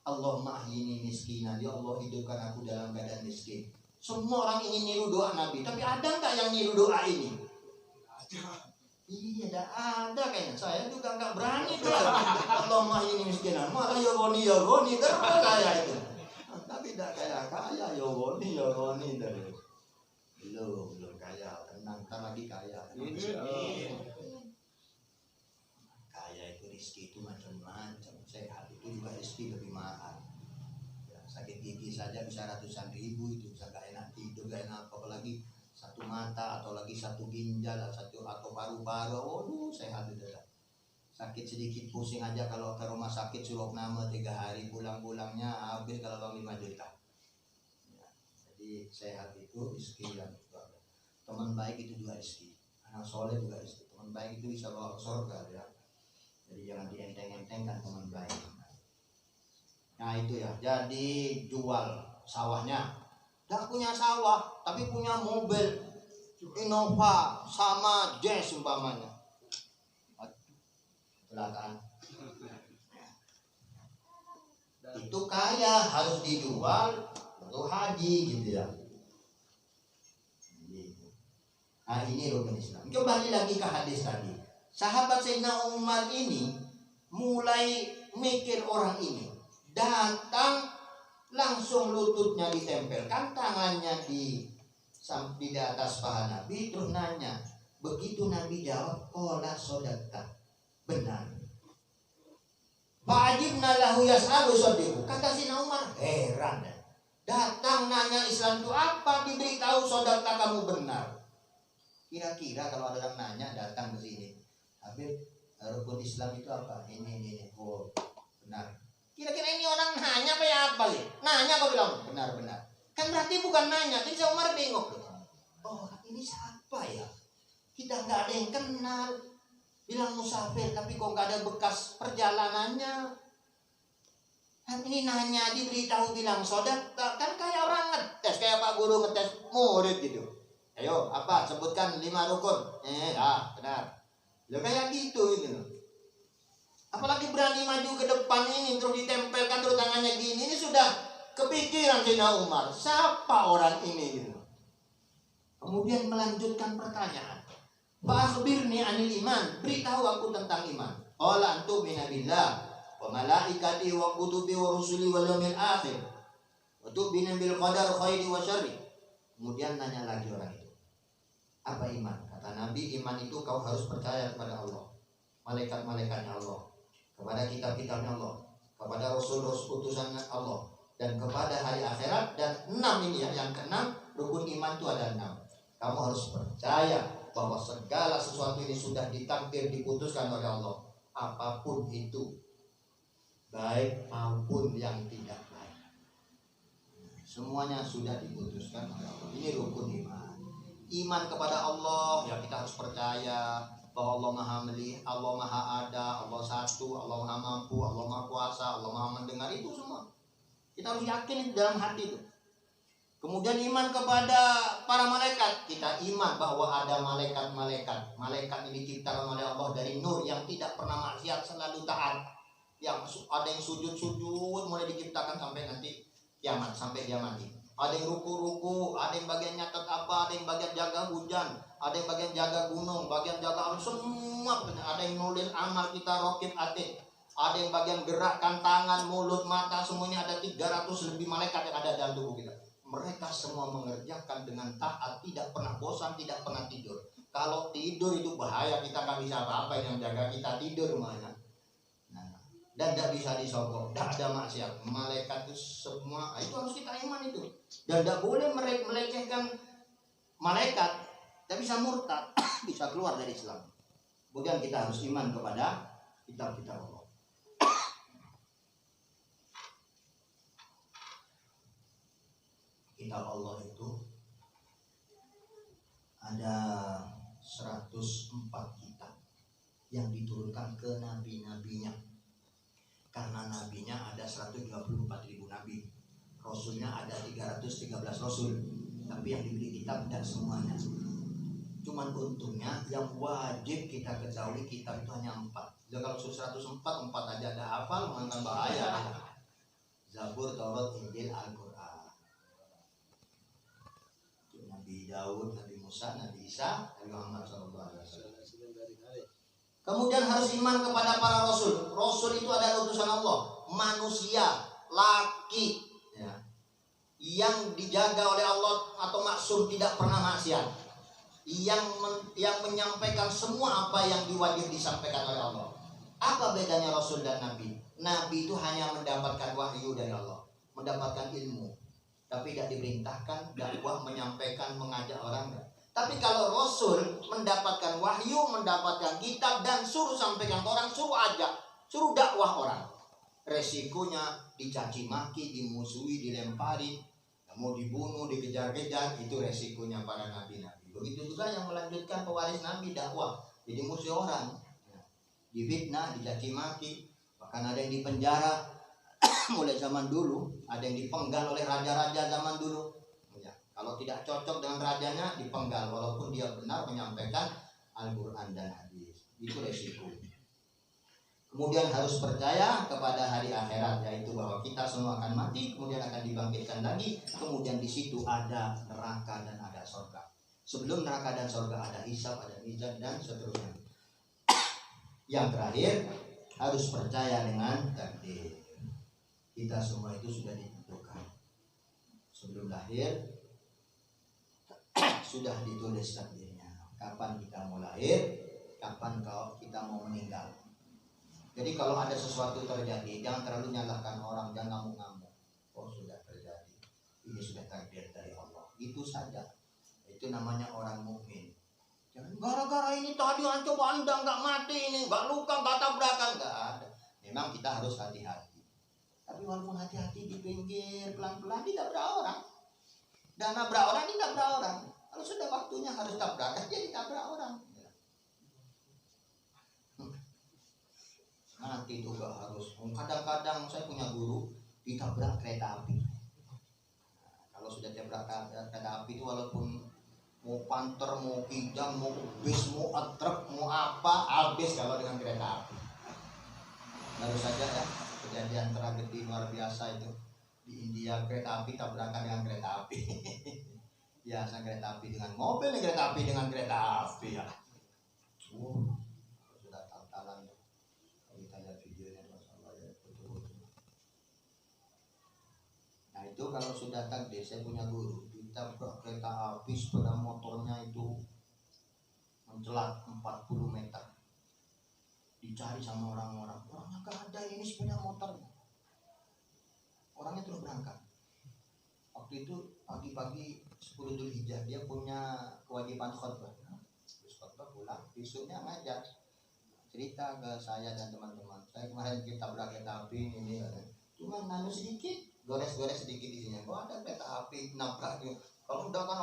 Allahumma ahyini miskinan. Ya Allah, hidupkan aku dalam keadaan miskin. Semua orang ingin niru doa Nabi, tapi ada nggak yang niru doa ini? Ada. Iya, ada kayaknya. Saya juga nggak berani tuh. Allahumma ini miskinan, malah ya goni terus kaya itu. Tapi tidak kaya ya goni terus. Belum kaya, tenang, ntar lagi kaya. Kaya itu rezeki itu macam-macam. Sehat itu juga rezeki lebih mahal. Sakit gigi saja bisa ratusan ribu, itu bisa gak enak tidur, gak enak apalagi 1 mata atau lagi 1 ginjal atau paru-paru. Waduh, sehat itu ya. Sakit sedikit pusing aja kalau ke rumah sakit suluk nama 3 hari, pulang-pulangnya habis kalau 5 juta ya. Jadi sehat itu rezeki yang itu. Teman baik itu juga rezeki, anak soleh juga rezeki. Teman baik itu bisa bawa ke surga ya. Jadi jangan dienteng-entengkan teman baik. Nah itu ya, jadi jual sawahnya. Gak punya sawah, tapi punya mobil. Innova sama Jazz umpamanya. Kecelakaan. Itu kaya harus dijual untuk haji gitu ya. Nah ini rukun Islam. Kembali lagi ke hadis tadi. Sahabat Sayyidina Umar ini mulai mikir orang ini. Datang langsung lututnya ditempelkan, tangannya di atas paha Nabi. Terus nanya. Begitu Nabi jawab, qala sodaqta. Benar. Fa'ajibna lahu yas'alu sodiku. Kata Sayyidina Umar, heran. Datang nanya Islam itu apa, diberitahu sodaqta kamu benar. Kira-kira kalau ada orang nanya datang ke sini, Habib, rukun Islam itu apa? Ini. Oh, benar. Kira-kira ini orang nanya apa ya apa ya? Nanya kok bilang benar. Kan berarti bukan nanya. Jadi Umar bingung. Oh, ini siapa ya? Kita nggak ada yang kenal. Bilang musafir, tapi kok nggak ada bekas perjalanannya. Kan ini nanya, diberitahu bilang sodaqta. Kan kayak orang ngetes, kayak Pak Guru ngetes murid gitu. Ayo, apa? Sebutkan 5 rukun. Benar. Loh kayak gitu. Apalagi berani maju ke depan ini, terus ditempelkan terus tangannya gini. Ini sudah kepikiran Sayyidina Umar. Siapa orang ini? Gitu. Kemudian melanjutkan pertanyaan. Fa'akhbirni anil iman. Beritahu aku tentang iman. Qala antu minabillah wa malaikati wa kutubi wa rusuli wal yawmil akhir. Wa tu'minu bil qadar khairi wa syarri. Kemudian nanya lagi orang itu. Apa iman? Kata Nabi, iman itu kau harus percaya kepada Allah, malaikat-malaikatnya Allah, kepada kitab-kitabnya Allah, kepada rasul-rasul utusan Allah, dan kepada hari akhirat. Dan 6 ini ya, yang ke-6 rukun iman itu ada 6. Kamu harus percaya bahwa segala sesuatu ini sudah ditakdir, diputuskan oleh Allah, apapun itu, baik maupun yang tidak baik, semuanya sudah diputuskan oleh Allah. Ini rukun iman. Iman kepada Allah, ya kita harus percaya bahwa Allah Maha Melihat, Allah Maha Ada, Allah Satu, Allah Maha Mampu, Allah Maha Kuasa, Allah Maha Mendengar, itu semua. Kita harus yakin itu dalam hati itu. Kemudian iman kepada para malaikat, kita iman bahwa ada malaikat-malaikat. Malaikat ini diciptakan oleh Allah dari nur yang tidak pernah maksiat, selalu taat. Yang ada yang sujud-sujud mulai diciptakan sampai nanti kiamat, sampai dia mati. Ada yang ruku-ruku, ada yang bagian nyatet apa, ada yang bagian jaga hujan, ada yang bagian jaga gunung, bagian jaga semua. Ada yang nulis amal kita, rokib atid. Ada yang bagian gerakkan tangan, mulut, mata, semuanya. Ada 300 lebih malaikat yang ada dalam tubuh kita. Mereka semua mengerjakan dengan taat, tidak pernah bosan, tidak pernah tidur. Kalau tidur itu bahaya, kita nggak bisa apa-apa yang jaga kita tidur mana. Dan tidak bisa disogok, tidak ada maksiat. Malaikat itu semua, itu harus kita iman itu. Dan tidak boleh melecehkan malaikat. Tidak bisa murtad, bisa keluar dari Islam. Kemudian kita harus iman kepada kitab-kitab Allah. Kitab Allah itu ada 104 kitab yang diturunkan ke nabi-nabinya. Karena nabinya ada 124.000 nabi, rasulnya ada 313 rasul, tapi yang diberi kitab tidak semuanya. Cuman untungnya yang wajib kita ketahui kitab itu hanya 4. Jadi kalau 104 aja ada hafal, maka bahaya. Zabur, Taurat, Injil, Al-Quran. Nabi Daud, Nabi Musa, Nabi Isa, Nabi Muhammad SAW. Kemudian harus iman kepada para rasul. Rasul itu adalah utusan Allah, manusia, laki, ya, yang dijaga oleh Allah atau maksum, tidak pernah maksiat, yang menyampaikan semua apa yang diwajib disampaikan oleh Allah. Apa bedanya rasul dan nabi? Nabi itu hanya mendapatkan wahyu dari Allah, mendapatkan ilmu, tapi tidak diperintahkan dakwah, menyampaikan, mengajak orang. Tapi kalau rasul mendapatkan wahyu, mendapatkan kitab, dan suruh sampaikan ke orang, suruh ajak, suruh dakwah orang. Resikonya dicaci maki, dimusuhi, dilempari, mau dibunuh, dikejar-kejar, itu resikonya para nabi-nabi. Begitu juga yang melanjutkan pewaris nabi, dakwah, jadi musuh orang, difitnah, dicaci maki, bahkan ada yang dipenjara mulai zaman dulu, ada yang dipenggal oleh raja-raja zaman dulu. Kalau tidak cocok dengan rajanya dipenggal walaupun dia benar menyampaikan Al-Quran dan hadis. Itu resiko. Kemudian harus percaya kepada hari akhirat, yaitu bahwa kita semua akan mati, kemudian akan dibangkitkan lagi, kemudian di situ ada neraka dan ada surga. Sebelum neraka dan surga ada hisab, ada mizan dan seterusnya. Yang terakhir harus percaya dengan takdir. Kita semua itu sudah ditentukan. Sebelum lahir sudah ditulis takdirnya. Kapan kita mau lahir, kapan kita mau meninggal. Jadi kalau ada sesuatu terjadi, jangan terlalu nyalahkan orang, jangan ngamuk-ngamuk. Oh sudah terjadi, ini sudah takdir dari Allah. Itu saja. Itu namanya orang mukmin. Jangan gara-gara ini tadi coba Anda nggak mati ini, nggak luka, nggak tabrakan, nggak ada. Memang kita harus hati-hati. Tapi walaupun hati-hati di pinggir, pelan-pelan tidak orang. Dan nabrak orang tidak orang. Kalau sudah waktunya harus tabrakan, jadi tabrak orang. Nanti itu gak harus. Kadang-kadang saya punya guru ditabrak kereta api. Nah, kalau sudah tabrak kereta api itu walaupun mau panter, mau kijang, mau bis, mau truk, mau apa, habis kalau dengan kereta api. Baru saja ya kejadian tragedi luar biasa itu di India, kereta api tabrakan dengan kereta api. Biasa kereta api dengan mobil, kereta api dengan kereta api ya. Sudah tahu-tahuan. Nah itu kalau sudah takdir, saya punya guru ditabrak kereta api, sepeda motornya itu mencelat 40 meter, dicari sama orang-orang, orangnya gak ada, ini sepeda motornya, orangnya terus berangkat. Waktu itu pagi-pagi 10 Dzulhijjah dia punya kewajiban khutbah, terus khutbah pulang, besoknya ngajak cerita ke saya dan teman-teman, saya kemarin ditabrak kereta api ini, cuma nanu sedikit, gores-gores sedikit di sini. Kok ada kereta api nabrak gitu. Kalau udah kan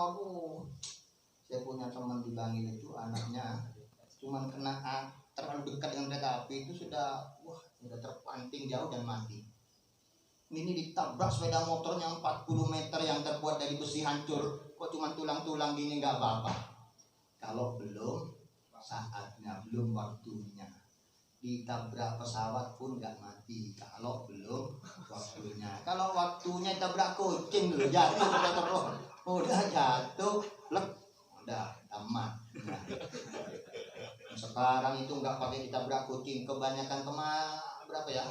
saya punya teman di Bangil itu anaknya cuman kena terlalu dekat dengan kereta api itu sudah terpanting jauh dan mati. Ini ditabrak sepeda motornya 40 meter yang terbuat dari besi hancur. Kok cuma tulang-tulang gini nggak apa-apa. Kalau belum saatnya, belum waktunya. Ditabrak pesawat pun nggak mati kalau belum waktunya. Kalau waktunya tabrak kucing dulu jatuh udah jatuh udah tamat. Nah, sekarang itu nggak pakai ditabrak kucing, kebanyakan berapa ya,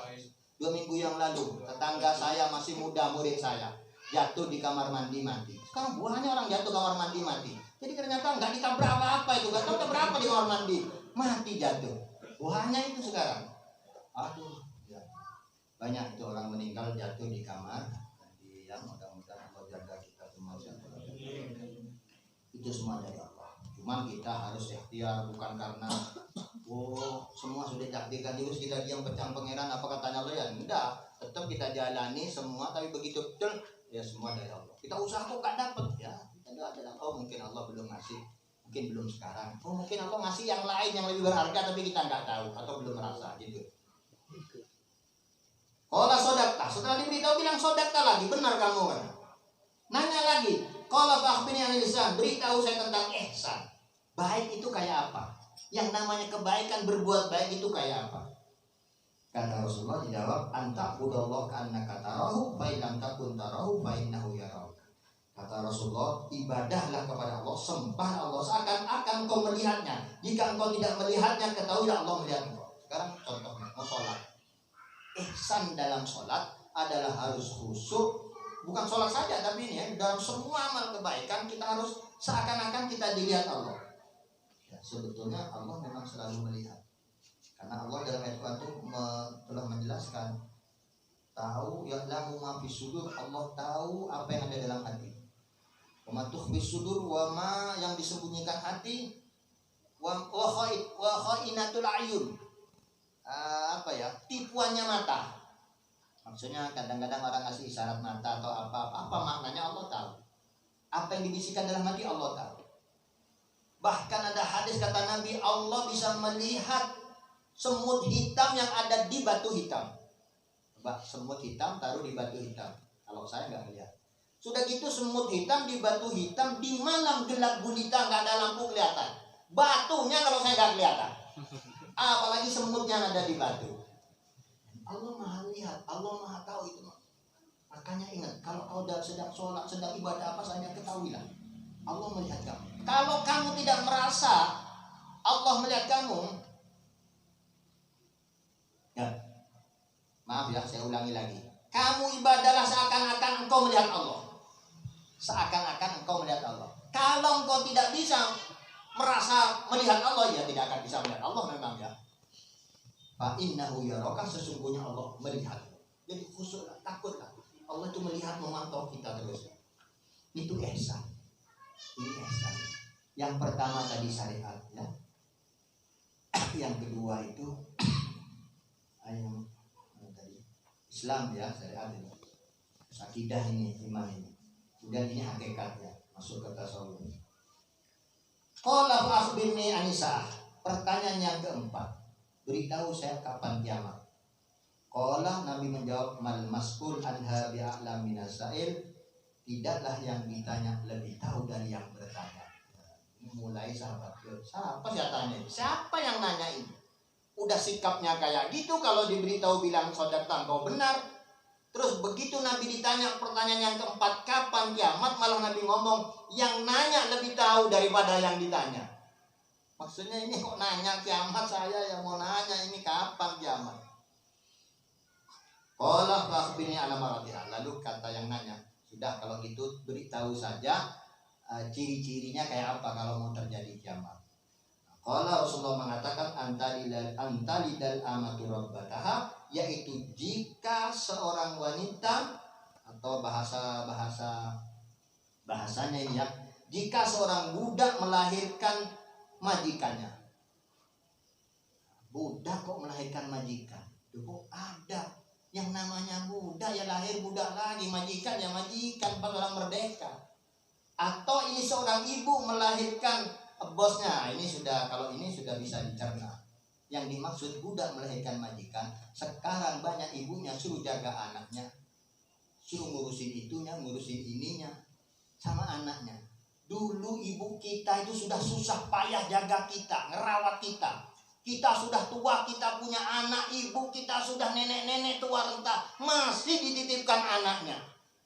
2 minggu yang lalu tetangga saya masih muda, murid saya jatuh di kamar mandi mati. Sekarang buahnya orang jatuh kamar mandi mati. Jadi ternyata nggak ditabrak apa-apa itu, nggak tahu tabrak apa di kamar mandi mati jatuh. Buahnya itu sekarang, aduh, ya. Banyak itu orang meninggal jatuh di kamar mandi. Yang mudah-mudahan Allah jaga kita semua. Itu semua dari Allah. Cuman kita harus ikhtiar, bukan karena semua sudah takdirkan terus kita diam pecah pangeran apa katanya Allah ya enggak, tetap kita jalani semua, tapi begitu betul ya semua dari Allah. Kita usaha kok gak dapet ya, kita ada mungkin Allah belum ngasih, mungkin belum sekarang, mungkin Allah ngasih yang lain yang lebih berharga tapi kita nggak tahu atau belum merasa gitu. Kalau sodakta, setelah diberitahu bilang sodakta lagi, benar kamu kan? Nanya lagi, kalau akhbirni anil ihsan, beritahu saya tentang ihsan. Baik itu kayak apa? Yang namanya kebaikan, berbuat baik itu kayak apa? Kata Rasulullah dijawab, anta'budallaha ka'annaka tarahu fa in lam takun tarahu fa innahu yarauka. Kata Rasulullah, ibadahlah kepada Allah, sembah Allah seakan-akan kau melihatnya. Jika engkau tidak melihatnya, ketahuilah Allah melihat engkau. Sekarang contohnya, mau sholat. Ihsan dalam sholat adalah harus khusyuk. Bukan sholat saja, tapi ini ya, dalam semua amal kebaikan kita harus seakan-akan kita dilihat Allah. Ya, sebetulnya Allah memang selalu melihat. Karena Allah dalam ayat Quran itu telah menjelaskan, tahu ya'lamu ma fis sudur, Allah tahu apa yang ada dalam hati. Wa ma tukhfis sudur, wa ma yang disembunyikan hati, wa khainatul ayun. Apa ya? Tipuannya mata. Maksudnya kadang-kadang orang ngasih isyarat mata atau apa maknanya Allah tahu. Apa yang dibisikkan dalam hati Allah tahu. Bahkan ada hadis kata Nabi, Allah bisa melihat semut hitam yang ada di batu hitam. Coba semut hitam taruh di batu hitam. Kalau saya nggak lihat. Sudah gitu semut hitam di batu hitam, di malam gelap gulita nggak ada lampu kelihatan. Batunya kalau saya nggak kelihatan. Apalagi semutnya ada di batu. Allah maha lihat, Allah maha tahu itu. Makanya ingat, kalau kau sedang sholat, sedang ibadah apa saja, ketahuilah Allah melihat kamu. Kalau kamu tidak merasa Allah melihat kamu, ya, maaf ya, saya ulangi lagi. Kamu ibadahlah seakan-akan engkau melihat Allah. Seakan-akan engkau melihat Allah. Kalau engkau tidak bisa merasa melihat Allah, ya tidak akan bisa melihat Allah memang ya. Fa innahu yaraka, sesungguhnya Allah melihat. Jadi khusyuklah, takutlah. Allah itu melihat, memantau kita terus. Itu ihsan. Ini ihsan. Yang pertama tadi syariat ya. Yang kedua itu tadi Islam ya, syariat itu. Akidah ini, iman ini. Kemudian ini hakikatnya, masuk ke tasawuf. Qala fa akhbirni anisah. Pertanyaan yang keempat. Beritahu saya kapan kiamat. Qala, Nabi menjawab, mal mas'ul anha bi'a'lam minasail. Tidaklah yang ditanya lebih tahu dari yang bertanya. Mulai sahabat, siapa saya tanya? Siapa yang nanya ini? Udah sikapnya kayak gitu, kalau diberitahu bilang saudara kau benar. Terus begitu Nabi ditanya pertanyaan yang keempat, kapan kiamat, malah Nabi ngomong yang nanya lebih tahu daripada yang ditanya. Maksudnya ini kok nanya kiamat, saya yang mau nanya ini kapan kiamat. Qala fakhbirni ala maratiha. Lalu kata yang nanya, sudah kalau gitu beritahu saja ciri-cirinya kayak apa kalau mau terjadi kiamat. Qala, Rasulullah mengatakan antalidal amatu rabbataha, yaitu jika seorang wanita, atau bahasanya ini ya, jika seorang budak melahirkan majikannya. Budak kok melahirkan majikan? Kok ada yang namanya budak ya lahir budak lagi, majikan ya majikan pas orang merdeka. Atau ini seorang ibu melahirkan bosnya, ini sudah, kalau ini sudah bisa dicerna. Yang dimaksud budak melahirkan majikan, sekarang banyak ibunya suruh jaga anaknya, suruh ngurusin itunya, ngurusin ininya, sama anaknya. Dulu ibu kita itu sudah susah payah jaga kita, ngerawat kita. Kita sudah tua, kita punya anak, ibu kita sudah nenek-nenek tua renta, masih dititipkan anaknya.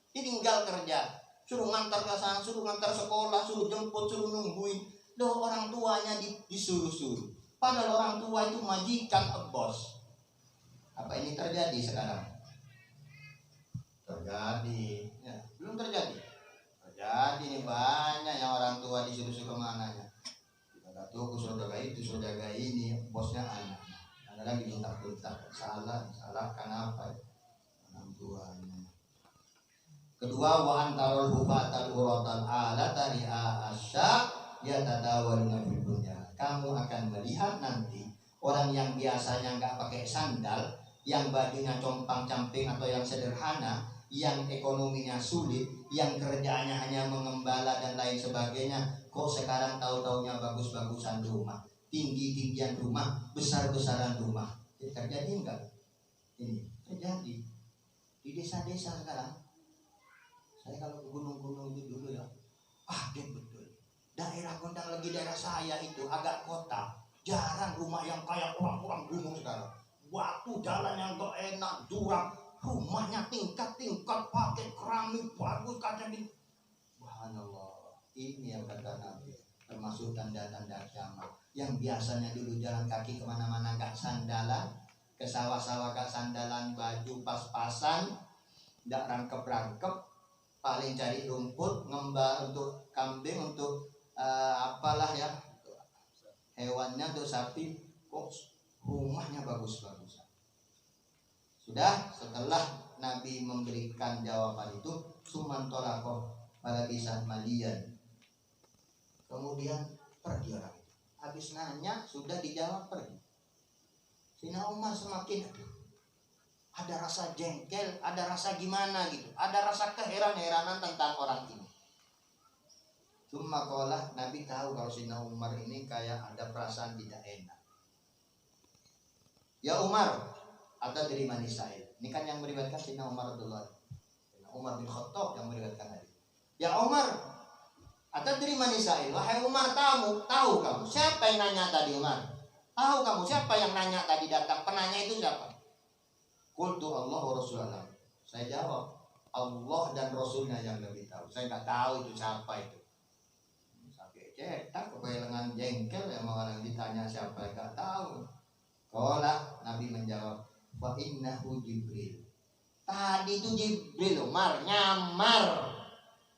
Ditinggal kerja, suruh ngantar ke sana, suruh ngantar sekolah, suruh jemput, suruh nungguin. Loh, orang tuanya disuruh-suruh. Padahal orang tua itu majikan, bos. Apa ini terjadi sekarang? Terjadi. Ya, belum terjadi. Terjadi nih, banyak yang orang tua disuruh-suruh kemananya. Tuh suruh jaga itu, suruh jaga ini, bosnya anak. Ada lagi bentak-bentak, salahkan apa? Orang tuanya. Kedua, wa antarul hufatal uratal alata ri'a asya yatadawaluna fil dunya. Kamu akan melihat nanti orang yang biasanya nggak pakai sandal, yang bajunya compang-camping atau yang sederhana, yang ekonominya sulit, yang kerjaannya hanya mengembala dan lain sebagainya, kok sekarang tahu-taunya bagus-bagusan rumah, tinggi-tinggian rumah, besar-besaran rumah. Jadi terjadi enggak? Ini terjadi di desa-desa sekarang. Saya kalau ke gunung-gunung itu dulu ya, betul. Daerah Gondang lagi daerah saya itu agak kota, jarang rumah yang kayak orang-orang gunung sekarang. Waktu jalan yang gak enak, jurang, rumahnya tingkat-tingkat pakai keramik bagus kaca ini. Subhanallah, ini yang kata Nabi, termasuk tanda-tanda kiamat. Yang biasanya dulu jalan kaki kemana-mana gak sandalan, ke sawah-sawah gak sandalan, baju pas-pasan, gak rangkep-rangkep, paling cari rumput, ngembal untuk kambing, untuk apalah ya, hewannya, untuk sapi, kok rumahnya bagus-bagus. Sudah, setelah Nabi memberikan jawaban itu, sumantolakoh pada kisah malian. Kemudian pergi orang. Habis nanya, sudah dijawab, pergi. Sina Umar semakin ada rasa jengkel, ada rasa gimana gitu, ada rasa keheran-heranan tentang orang ini. Cuma kalau Nabi tahu kalau Sina Umar ini kayak ada perasaan tidak enak. Ya Umar, atau dari Manisail. Ini kan yang meriwayatkan Sina Umar Abdullah. Umar bin Khattab yang meriwayatkan hadis. Ya Umar, atadri man sa'il? Wahai Umar, tahu kamu siapa yang nanya tadi Umar? Tahu kamu siapa yang nanya tadi datang? Penanya itu siapa? Qultu Allah wa Rasulullah. Saya jawab, Allah dan Rasulnya yang lebih tahu. Saya nggak tahu itu siapa itu. Sampai cetak kebelangan jengkel yang orang ditanya siapa nggak tahu. Qala, Nabi menjawab, fa innahu Jibril. Tadi itu Jibril Umar nyamar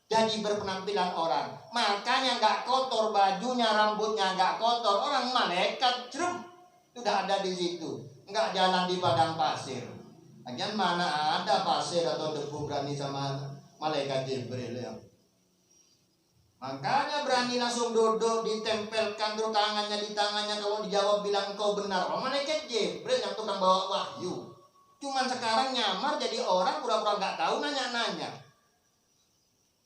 jadi berpenampilan orang. Makanya nggak kotor bajunya, rambutnya nggak kotor. Orang malaikat jerum sudah ada di situ. Nggak jalan di padang pasir. Lagian mana ada pasir atau debu berani sama malaikat Jibril ya. Makanya berani langsung duduk, ditempelkan terus tangannya di tangannya. Kalau dijawab bilang kau benar. Oh, malaikat Jibril yang tukang bawa wahyu. Cuman sekarang nyamar jadi orang pura-pura nggak tahu nanya-nanya.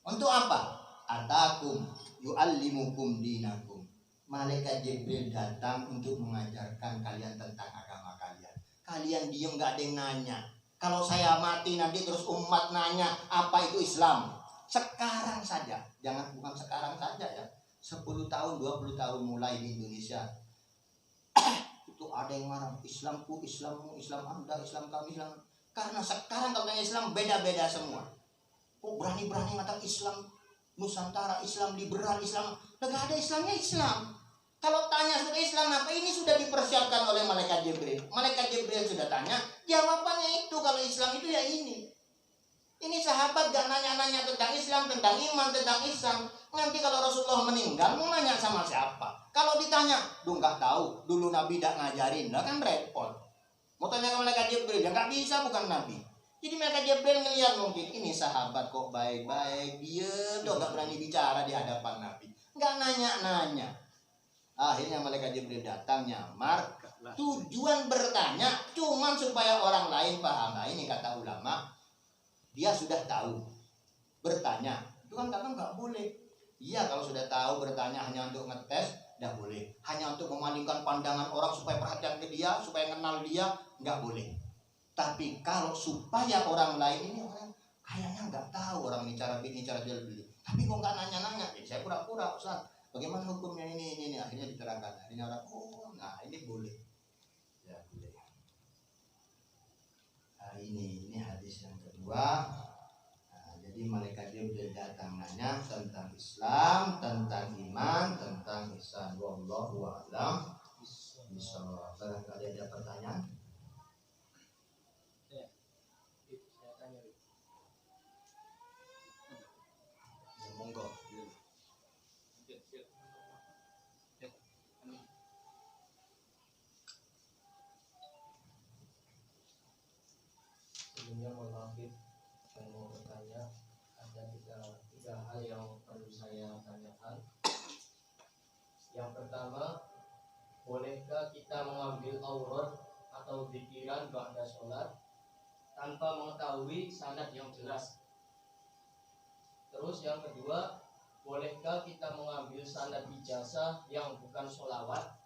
Untuk apa? Atakum yu'allimukum dinakum. Malaikat Jibril datang untuk mengajarkan kalian tentang agama kalian. Kalian diem nggak ada yang nanya. Kalau saya mati nanti terus umat nanya apa itu Islam. Sekarang saja, bukan sekarang saja ya. 10 tahun, 20 tahun mulai di Indonesia. Itu ada yang marah, Islamku, Islammu, Islam Anda, Islam kami, Islam. Karena sekarang kalau Islam beda-beda semua. Kok berani-berani ngatakan Islam Nusantara, Islam liberal, Islam. Nggak ada Islamnya Islam. Kalau tanya sudah Islam apa, ini sudah dipersiapkan oleh malaikat Jibril. Malaikat Jibril sudah tanya, jawabannya itu kalau Islam itu ya ini. Ini sahabat gak nanya-nanya tentang Islam, tentang iman, tentang Islam. Nanti kalau Rasulullah meninggal mau nanya sama siapa? Kalau ditanya, nggak tahu. Dulu Nabi tidak ngajarin, lah kan repot. Mau tanya ke malaikat Jibril, ya nggak bisa, bukan Nabi. Jadi malaikat Jibril ngelihat mungkin ini sahabat kok baik-baik, dia udah nggak berani bicara di hadapan Nabi, nggak nanya-nanya. Akhirnya malaikat Jibril datang nyamar. Tujuan bertanya cuman supaya orang lain paham. Nah ini kata ulama, dia sudah tahu bertanya. Itu kan kadang nggak boleh. Iya kalau sudah tahu bertanya hanya untuk ngetes, nggak boleh. Hanya untuk memalingkan pandangan orang supaya perhatian ke dia, supaya kenal dia, nggak boleh. Tapi kalau supaya orang lain ini orang kayaknya nggak tahu orang ini cara beli, cara jual beli. Tapi kok nggak nanya-nanya? Jadi saya pura-pura, Ustaz. Bagaimana hukumnya ini? Akhirnya diterangkan. Akhirnya orang, oh, nah ini boleh. Ya boleh. Nah, ini hadis yang kedua. Nah, jadi malaikat Jibril datang nanya tentang Islam, tentang iman, tentang ihsan. Wallahu a'lam bishawab. Barangkali ada pertanyaan? Ya, saya tanya. Ya, monggo. Sebelumnya mohon maaf, saya mau bertanya. Ada tiga hal yang perlu saya tanyakan. Yang pertama, bolehkah kita mengambil aurat atau pikiran ba'da sholat tanpa mengetahui sanad yang jelas? Terus yang kedua, bolehkah kita mengambil sanad ijazah yang bukan sholawat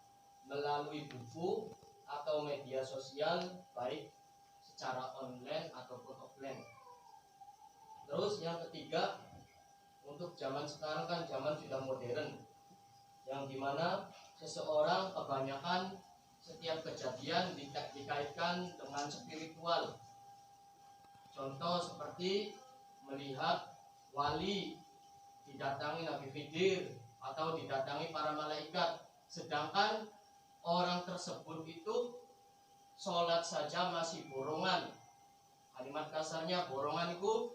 melalui buku atau media sosial, baik secara online ataupun offline? Terus yang ketiga, untuk zaman sekarang kan zaman sudah modern, yang dimana seseorang kebanyakan setiap kejadian dikaitkan dengan spiritual. Contoh seperti melihat wali didatangi Nabi Khidir atau didatangi para malaikat, sedangkan orang tersebut itu sholat saja masih borongan. Kalimat kasarnya borongan itu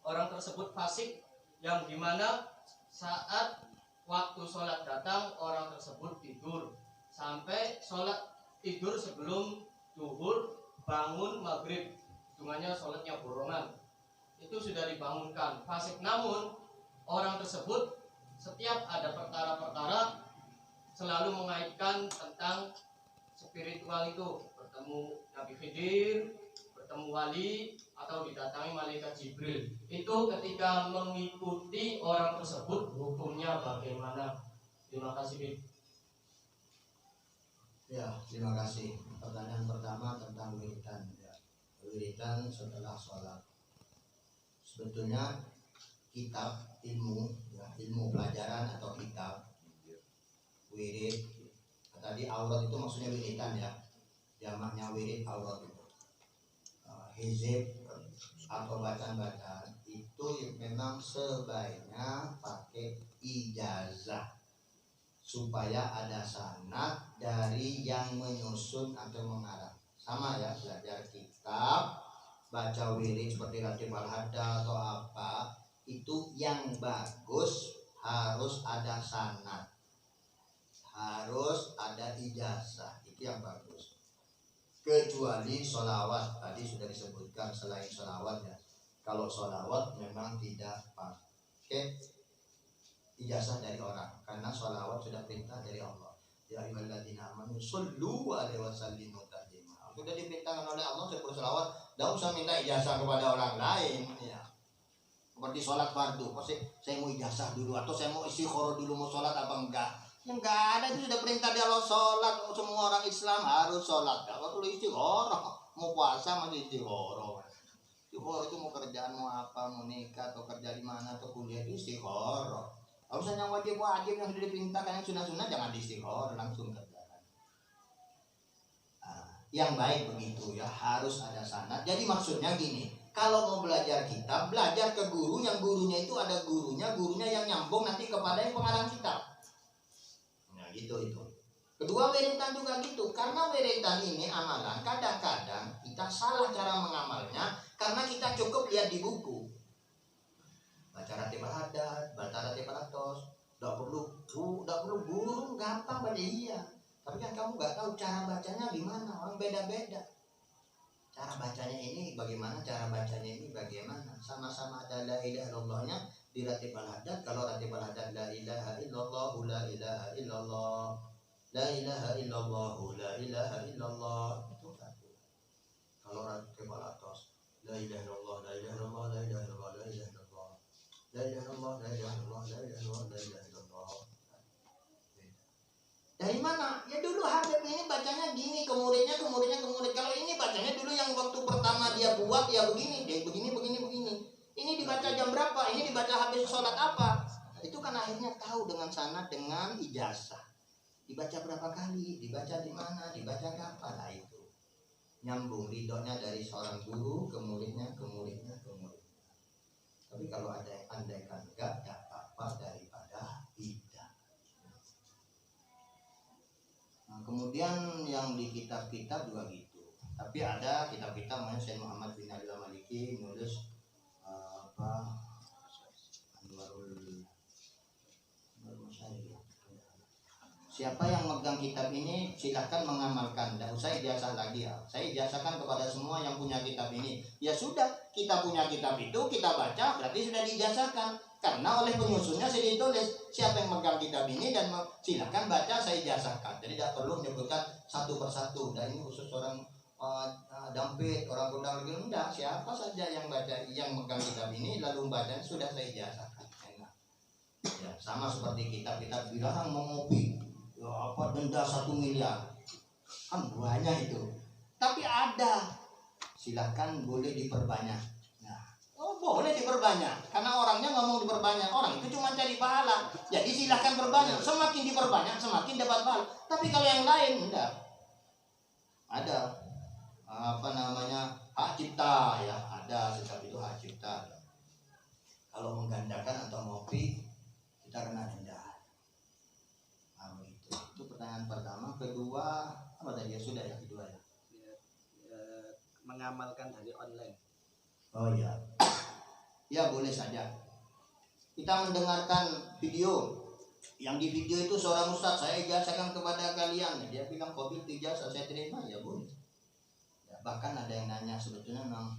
orang tersebut fasik, yang dimana saat waktu sholat datang orang tersebut tidur sampai sholat tidur sebelum zuhur, bangun maghrib, hitungannya sholatnya borongan. Itu sudah dibangunkan fasik. Namun orang tersebut setiap ada perkara-perkara selalu mengaitkan tentang spiritual itu, bertemu Nabi Khidir, bertemu wali, atau didatangi malaikat Jibril. Itu ketika mengikuti orang tersebut hukumnya bagaimana? Terima kasih, Bib. Ya, terima kasih. Pertanyaan pertama tentang wiridan. Ya. Wiridan setelah sholat. Sebetulnya kitab ilmu, ya, ilmu pelajaran atau kitab wirid. Tadi aurat itu maksudnya wiridan ya, jamaknya wirid aurat itu. Hizib atau bacaan-bacaan itu memang sebaiknya pakai ijazah supaya ada sanad dari yang menyusun atau mengarang. Sama ya, belajar kitab, baca wirid seperti Ratib Al-Hadda atau apa, itu yang bagus harus ada sanad, harus ada ijazah, itu yang bagus. Kecuali sholawat, tadi sudah disebutkan selain sholawat ya. Kalau sholawat memang tidak pakai ijazah dari orang, karena sholawat sudah perintah dari Allah. Ya ayyuhalladzina amanu shollu alaihi wasallimu taslima. Sudah diperintahkan oleh Allah untuk bersolawat, tidak usah minta ijazah kepada orang lain ya. Seperti sholat fardu, saya mau ijazah dulu atau saya mau istikharah dulu mau sholat apa enggak? Yang enggak ada, itu sudah perintah dari Allah sholat. Semua orang Islam harus sholat. Kalau perlu istikharah, mau puasa masih istikharah. Istikharah itu mau kerjaan mau apa, mau nikah atau kerja di mana atau kuliah itu istikharah. Kalau misalnya yang wajib-wajib yang sudah diperintahkan, yang sunnah-sunnah jangan istikharah, langsung kerjakan. Yang baik begitu ya, harus ada sanad. Jadi maksudnya gini, kalau mau belajar kitab, belajar ke guru, yang gurunya itu ada gurunya yang nyambung nanti kepada yang pengarang kitab. Nah gitu itu. Kedua, wiridan juga gitu, karena wiridan ini amalan, kadang-kadang kita salah cara mengamalnya karena kita cukup lihat di buku. Baca Ratib Al-Hadad, baca Ratib Al-Atos, tidak perlu guru, gampang baca iya. Tapi kan kamu nggak tahu cara bacanya gimana, orang beda-beda. Cara bacanya ini bagaimana, cara bacanya ini bagaimana. Sama-sama ada la ilaha illallahnya di Ratib Al-Hadad. Kalau Ratib Al-Hadad la ilaha illallah, la ilaha illallah, la ilaha illallah, la ilaha illallah, itu satu. Kalau Ratib Al-Atos la ilaha illallah, la ilaha illallah, la ilaha illallah, la ilaha illallah, la ilaha illallah, la ilaha illallah, la ilaha illallah, la ilaha illallah. Dari mana? Ya dulu Habib ini bacanya gini, ke muridnya. Kalau ini bacanya dulu yang waktu pertama dia buat ya begini, dia begini. Ini dibaca jam berapa? Ini dibaca habis sholat apa? Itu kan akhirnya tahu dengan sanad, dengan ijazah. Dibaca berapa kali? Dibaca di mana? Dibaca kapan? Nah itu nyambung ridhonya dari seorang guru ke muridnya. Tapi kalau ada yang andaikan enggak, ya apa daripada tidak. Kemudian yang di kitab-kitab juga gitu. Tapi ada kitab-kitab namanya Syekh Muhammad bin Ali Al-Maliki nulis Anwarul Masyari. Siapa yang megang kitab ini silahkan mengamalkan. Tidak usah ijazah lagi ya. Saya ijazahkan kepada semua yang punya kitab ini. Ya sudah, kita punya kitab itu kita baca berarti sudah diijazahkan. Karena oleh penyusunnya saya ditulis siapa yang megang kitab ini dan silakan baca, saya ijazahkan. Jadi tidak perlu menyebutkan satu persatu. Dan ini khusus orang dampit, orang kundang lagi enggak. Siapa saja yang baca, yang megang kitab ini lalu baca sudah saya ijazahkan. Enak. Ya, sama seperti kitab-kitab bilang mau ngopi, ya, apa denda 1 miliar, kan banyak itu. Tapi ada, silakan boleh diperbanyak. Boleh diperbanyak, karena orangnya ngomong diperbanyak. Orang itu cuma cari pahala, jadi silahkan perbanyak. Semakin diperbanyak semakin dapat pahala. Tapi kalau yang lain enggak. Ada hak cipta ya, ada kitab itu hak cipta. Kalau menggandakan atau ngopi kita kena denda. Nah, itu pertanyaan pertama. Kedua apa tadi ya, sudah ya kedua ya. Mengamalkan dari online. Oh iya. Ya boleh saja. Kita mendengarkan video. Yang di video itu seorang ustaz, saya ijazahkan kepada kalian. Dia bilang qabil ijazah, saya terima, ya boleh. Ya, bahkan ada yang nanya sebetulnya memang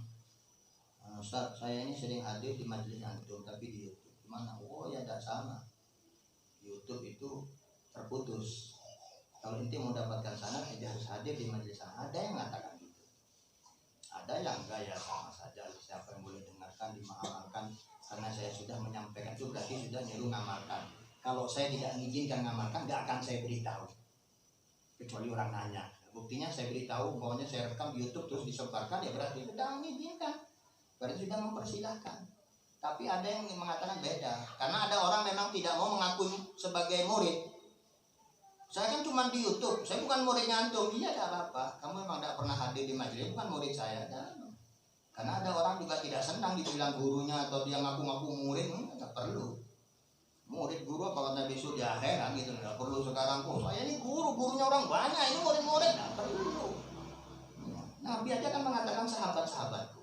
ustaz, saya ini sering hadir di majelis antum, tapi di YouTube gimana? Oh ya tidak sama. YouTube itu terputus. Kalau inti mau dapatkan sanad, dia harus hadir di majelis. Ada yang mengatakan gitu. Ada yang enggak, ya sama saja. Siapa yang boleh dengarkan, dimaafkan. Karena saya sudah menyampaikan itu berarti sudah nyuruh ngamalkan. Kalau saya tidak mengizinkan ngamalkan, nggak akan saya beritahu. Kecuali orang nanya. Buktinya saya beritahu, pokoknya saya rekam di YouTube terus disebarkan, ya berarti sudah mengizinkan. Berarti sudah mempersilahkan. Tapi ada yang mengatakan beda. Karena ada orang memang tidak mau mengakui sebagai murid. Saya kan cuma di YouTube, saya bukan muridnya antum. Iya, tidak apa-apa. Kamu memang tidak pernah hadir di majelis, bukan murid saya. Karena ada orang juga tidak senang dibilang gurunya atau dia ngaku-ngaku murid, nggak perlu. Murid guru apa kata besok di akhirat gitu, nggak perlu sekarang. Oh, saya ini gurunya orang banyak, ini murid-murid, nggak perlu. Nabi aja kan mengatakan sahabat-sahabatku.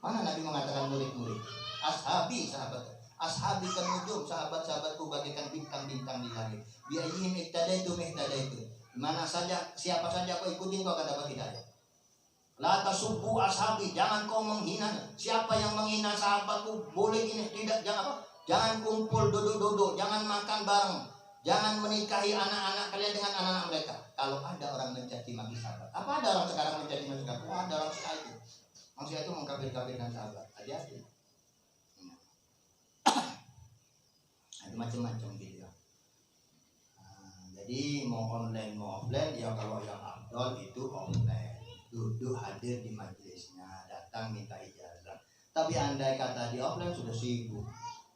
Mana Nabi mengatakan murid-murid? Ashabi, sahabat. Ashabi kan nujum, sahabat-sahabatku bagaikan bintang-bintang di langit. Biayihin iktadaitu mihtadaitu. Mana saja, siapa saja kau ikutin kau akan dapat hidayah. La tasubbu ashabi, jangan kau menghina. Siapa yang menghina sahabatku boleh gini, tidak, jangan apa? Jangan kumpul duduk-duduk, jangan makan bareng. Jangan menikahi anak-anak kalian dengan anak-anak mereka. Kalau ada orang mencaci maki sahabat, apa ada orang sekarang mencaci maki sahabat? Oh, ada orang itu. Maksudnya itu mengkafir-kafirkan sahabat. Hati-hati. Ada macam-macam gitu ya. Jadi mau online mau offline ya, kalau yang afdal itu online, duduk hadir di majelisnya, datang minta ijazah. Tapi andai kata di offline sudah sibuk,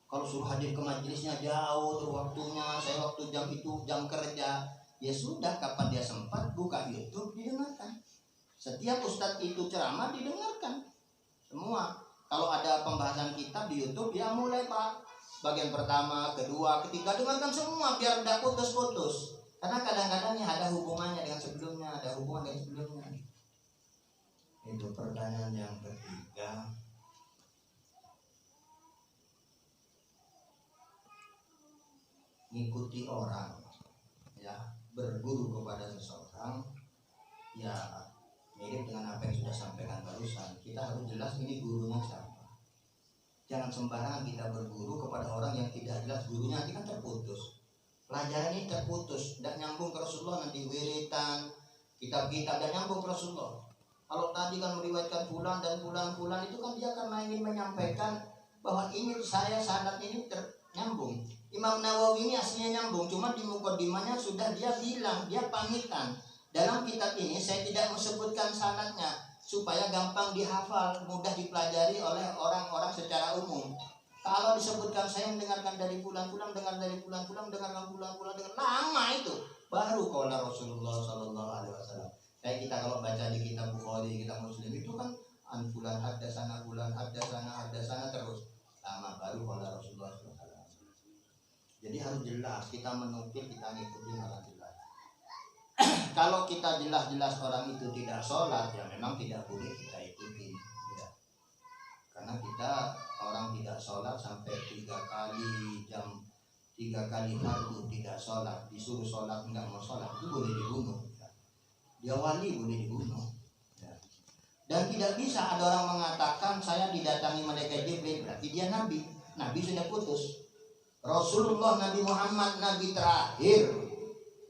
kalau suruh hadir ke majelisnya jauh tuh waktunya, saya waktu jam itu jam kerja, ya sudah kapan dia sempat buka YouTube didengarkan. Setiap ustadz itu ceramah didengarkan semua. Kalau ada pembahasan kitab di YouTube ya mulai Pak, bagian pertama, kedua, ketiga, dengarkan semua biar tidak putus-putus. Karena kadang-kadang ya ada hubungannya dengan sebelumnya, ada hubungan dengan sebelumnya. Itu pertanyaan yang ketiga. Ngikuti orang, ya, berguru kepada seseorang, ya mirip dengan apa yang sudah sampaikan barusan. Kita harus jelas ini gurunya siapa. Jangan sembarangan kita berguru kepada orang yang tidak jelas gurunya, nanti kan terputus. Pelajaran ini terputus, tidak nyambung ke Rasulullah, nanti wiritan, kitab-kitab dan nyambung ke Rasulullah. Kalau tadi kan meriwayatkan fulan dan fulan itu kan dia karena ingin menyampaikan bahwa ini saya sanad ini ternyambung. Imam Nawawi ini aslinya nyambung, cuma di mukadimahnya sudah dia bilang, dia pamitan. Dalam kitab ini saya tidak menyebutkan sanadnya supaya gampang dihafal, mudah dipelajari oleh orang-orang secara umum. Kalau disebutkan saya mendengarkan dari fulan-fulan, dengar dari fulan-fulan, dengarkan fulan-fulan, dengan lama itu baru qala Rasulullah sallallahu alaihi wasallam. Kayak kita kalau baca di kitab Bukhari, kitab Muslim itu kan an fulan haddatsana fulan haddatsana terus lama baru qala Rasulullah sallallahu alaihi wasallam. Jadi harus jelas kita menukil, kita ngikutin harus jelas. Kalau kita jelas-jelas orang itu tidak sholat, ya memang tidak boleh kita ikuti, ya. Karena kita orang tidak sholat sampai 3 kali fardu tidak sholat, disuruh sholat enggak mau sholat, itu boleh dibunuh, ya. Dia wali boleh dibunuh, ya. Dan tidak bisa ada orang mengatakan saya didatangi malaikat Jibril, berarti dia nabi. Nabi sudah putus. Rasulullah Nabi Muhammad nabi terakhir.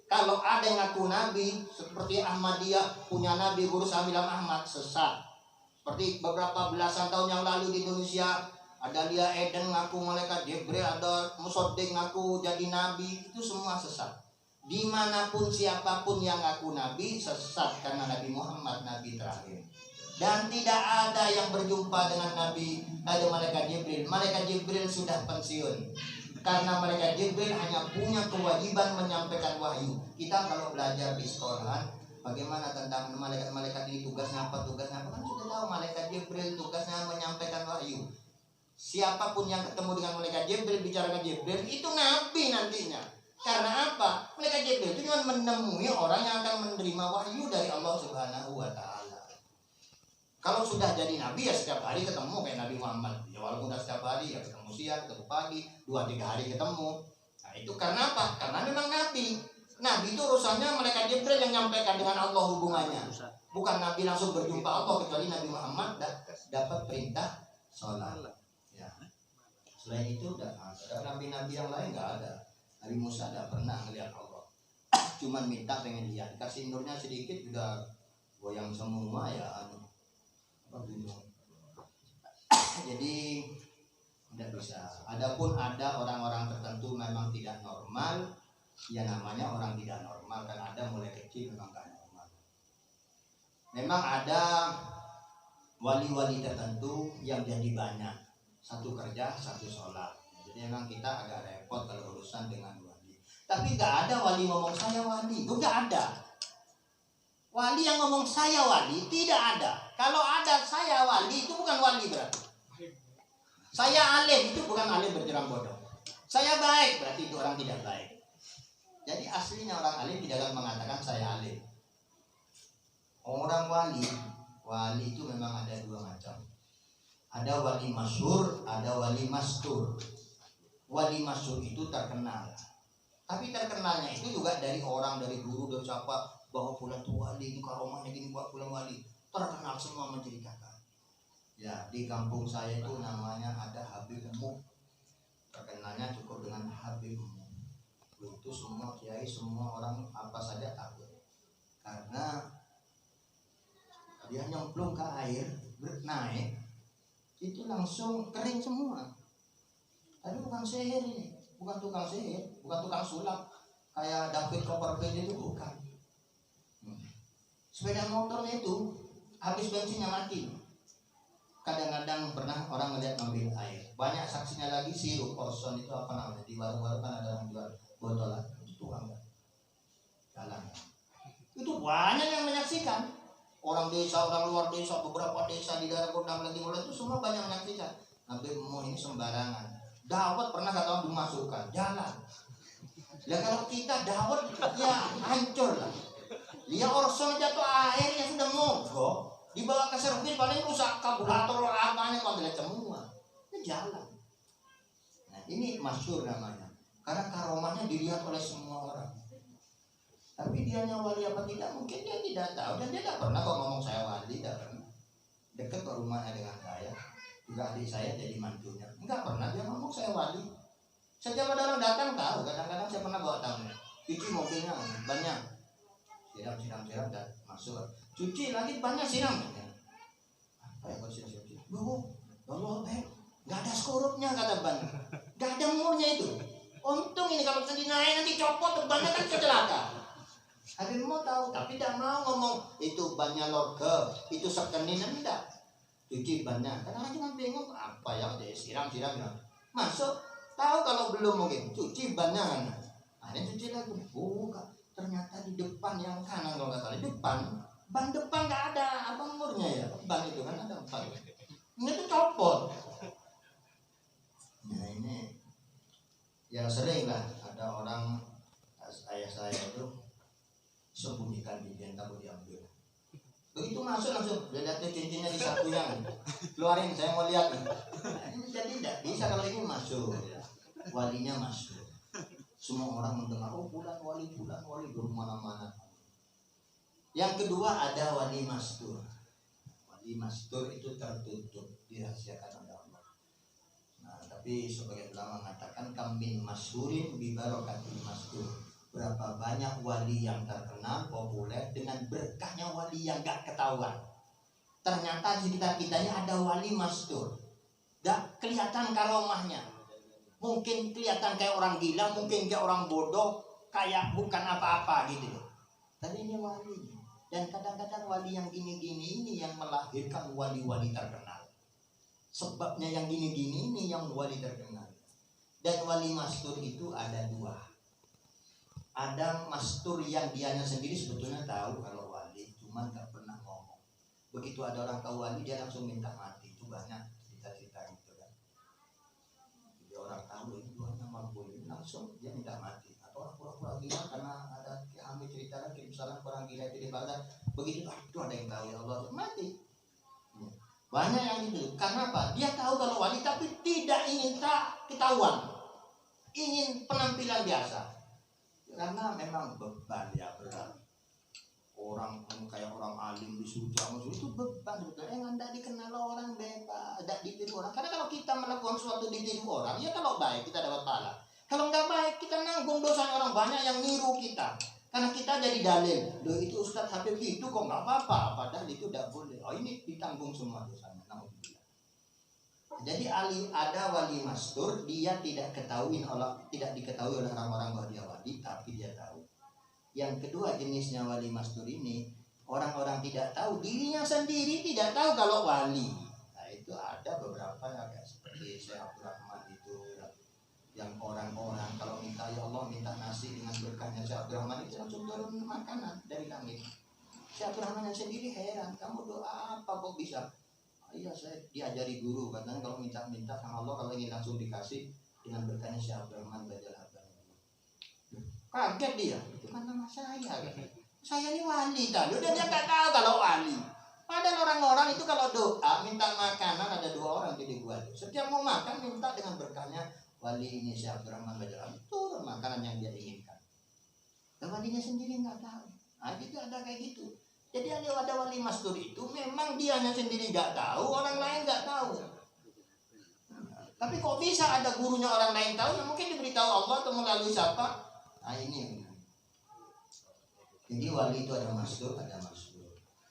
Kalau ada yang ngaku nabi seperti Ahmadiyah punya nabi Guru Samilam Ahmad, sesat. Seperti beberapa belasan tahun yang lalu di Indonesia ada Lia Eden ngaku malaikat Jibril, ada Musoddiq ngaku jadi nabi, itu semua sesat. Dimanapun siapapun yang ngaku nabi sesat, karena Nabi Muhammad nabi terakhir. Dan tidak ada yang berjumpa dengan nabi ada malaikat Jibril. Malaikat Jibril sudah pensiun. Karena malaikat Jibril hanya punya kewajiban menyampaikan wahyu. Kita kalau belajar di sekolah, bagaimana tentang malaikat-malaikat ini tugasnya apa kan sudah tahu. Malaikat Jibril tugasnya menyampaikan wahyu. Siapapun yang ketemu dengan malaikat Jibril, bicara dengan Jibril, itu nabi nantinya. Karena apa? Malaikat Jibril itu cuma menemui orang yang akan menerima wahyu dari Allah Subhanahu wa Ta'ala. Kalau sudah jadi nabi ya setiap hari ketemu kayak Nabi Muhammad. Ya walaupun udah setiap hari ya ketemu siang, ketemu pagi, 2-3 hari ketemu. Nah itu karena apa? Karena memang nabi. Nabi itu urusannya malaikat Jibril yang menyampaikan dengan Allah hubungannya. Bukan nabi langsung berjumpa Allah, kecuali Nabi Muhammad dapat perintah sholat. Ya. Selain itu udah ada nabi-nabi yang lain nggak ada. Nabi Musa nggak pernah melihat Allah. Cuman minta pengen lihat. Kasih nurnya sedikit udah goyang semua ya. Jadi tidak bisa. Adapun ada orang-orang tertentu memang tidak normal, ya namanya orang tidak normal, kan ada mulai kecil memang tidak normal. Memang ada wali-wali tertentu yang jadi banyak. Satu kerja, satu sholat. Jadi memang kita agak repot kalau urusan dengan wali. Tapi gak ada wali ngomong saya wali. Itu gak ada. Wali yang ngomong saya wali tidak ada. Kalau ada saya wali itu bukan wali berarti. Saya alim itu bukan alim bertiram bodoh. Saya baik berarti itu orang tidak baik. Jadi aslinya orang alim tidak akan mengatakan saya alim. Orang wali itu memang ada dua macam. Ada wali masyhur, ada wali mastur. Wali masyhur itu terkenal. Tapi terkenalnya itu juga dari orang, dari guru, dari siapa, bahwa fulan itu wali, ini karomahnya gini, buat fulan wali. Terkenal semua menceritakan. Ya, di kampung saya itu namanya ada Habib Umum. Terkenalnya cukup dengan Habib Umum. Itu semua kiai, semua orang apa saja takut. Karena dia nyemplung ke air, naik, itu langsung kering semua. Tapi bukan sihir ini, bukan tukang sihir, bukan tukang sulap kayak David Copperfield itu, bukan. Sepeda motornya itu habis bensinnya mati. Kadang-kadang pernah orang ngeliat ngambil air. Banyak saksinya lagi sirup Orson itu apa namanya, di warung-warung kan ada yang jual botolan, itu tukang jalan. Itu banyak yang menyaksikan. Orang desa, orang luar desa, beberapa desa di daerah Kodam lagi mulai itu semua banyak menyaksikan. Nabi mau ini sembarangan. Dawat pernah kata orang dimasukkan jalan. Ya kalau kita dawat ya hancur lah. Dia Orson jatuh airnya sudah mogok, dibawa ke servis paling rusak karburator apanya kau lihat semua. Itu jalan. Nah ini masyhur namanya. Karena karomahnya dilihat oleh semua orang. Tapi dia wali apa tidak mungkin dia tidak tahu, dan dia tidak pernah kok ngomong saya wali, tidak pernah. Dekat ke rumahnya dengan saya, juga adik saya jadi mantunya, enggak pernah dia ngomong saya wali. Setiap ada orang datang tahu, kadang-kadang saya pernah bawa tamu, cuci mobilnya banyak, siram dan masuk, cuci lagi banyak siram. Apa ya kalau siram? Allah, nggak ada skorupnya kata ban, nggak ada murnya itu. Untung ini kalau nanti naik nanti copot bannya kan kecelaka. Habib mau tahu, tapi tidak mau ngomong itu bannya lorga, itu sekenin, enggak. Cuci bannya, karena cuma bingung apa ya, dia siram ya. Masuk, tahu kalau belum mungkin, cuci bannya kan. Akhirnya cuci lagi, ternyata di depan yang kanan kalau nggak salah, depan, ban depan nggak ada, apa murnya ya, ban itu kan ada 4. Ini tuh copot. Nah ini, ya sering lah ada orang, ayah saya itu sembunyikan cincin takut diambil. Begitu masuk langsung dia lihat cincinnya di sakunya, keluarin saya mau lihat. Nah, ini jadi tidak bisa kalau ini masuk, walinya masuk. Semua orang mendengar bulan wali bermana-mana. Yang kedua ada wali mastur. Wali mastur itu tertutup, dirahasiakan oleh Allah. Nah tapi sebagai ulama mengatakan kamin masyhurin bi barakatil mastur. Berapa banyak wali yang terkenal, populer dengan berkahnya wali yang gak ketahuan. Ternyata di sekitar kitanya ada wali mastur. Gak kelihatan karomahnya. Mungkin kelihatan kayak orang gila, mungkin kayak orang bodoh, kayak bukan apa-apa gitu. Tapi ini wali. Dan kadang-kadang wali yang gini-gini ini yang melahirkan wali-wali terkenal. Sebabnya yang gini-gini ini yang wali terkenal. Dan wali mastur itu ada 2. Ada mastur yang dianya sendiri sebetulnya tahu kalau wali, cuma nggak pernah ngomong. Begitu ada orang tahu wali, dia langsung minta mati. Itu banyak cerita-cerita gitu kan. Jadi orang tahu ini Tuhannya mampu, langsung dia minta mati. Atau orang pura-pura gila karena ada kami cerita kan, misalnya orang gila itu di Baghdad. Begitu itu ada yang tahu ya Allah mati. Banyak yang gitu. Karena apa? Dia tahu kalau wali tapi tidak ingin ketahuan, ingin penampilan biasa. Karena memang beban ya berat. Orang kayak orang alim disuruh jamu itu beban sebetulnya. Yang anda dikenal orang bebas, tidak ditiru orang. Karena kalau kita melakukan sesuatu ditiru orang, ya kalau baik kita dapat pahala. Kalau nggak baik kita nanggung dosa orang, banyak yang niru kita. Karena kita jadi dalil. Loh itu Ustadz Habib itu kok nggak apa-apa, padahal itu tidak boleh. Oh ini ditanggung semua dosanya. Jadi ada wali mastur, dia tidak diketahui oleh orang-orang bahwa dia wali, tapi dia tahu. Yang kedua jenisnya wali mastur ini, orang-orang tidak tahu, dirinya sendiri tidak tahu kalau wali. Nah itu ada beberapa yang agak seperti seperti Syekh Abdurrahman itu ya, yang orang-orang kalau minta ya Allah minta nasi dengan berkahnya Syekh Abdurrahman itu langsung turun makanan dari langit. Syekh Abdurrahman sendiri heran, kamu doa apa kok bisa? Iya saya diajari guru katanya kalau minta-minta sama Allah kalau ingin langsung dikasih dengan berkahnya Syekh Abdurrahman Bajal Habang. Kaget dia, itu kan nama saya kan. Saya ini wali tadi, dan dia nggak tahu kalau wali. Padahal orang-orang itu kalau doa minta makanan ada 2 orang jadi wali. Setiap mau makan minta dengan berkahnya wali ini Syekh Abdurrahman Bajal Habang, turun makanan yang dia inginkan. Dan walinya sendiri nggak tahu. Nah itu ada kayak gitu. Jadi ada wali mastur itu memang dianya sendiri nggak tahu, orang lain nggak tahu. Tapi kok bisa ada gurunya orang lain tahu? Ya mungkin diberitahu Allah atau melalui siapa? Nah ini. Jadi wali itu ada mastur, ada mastur.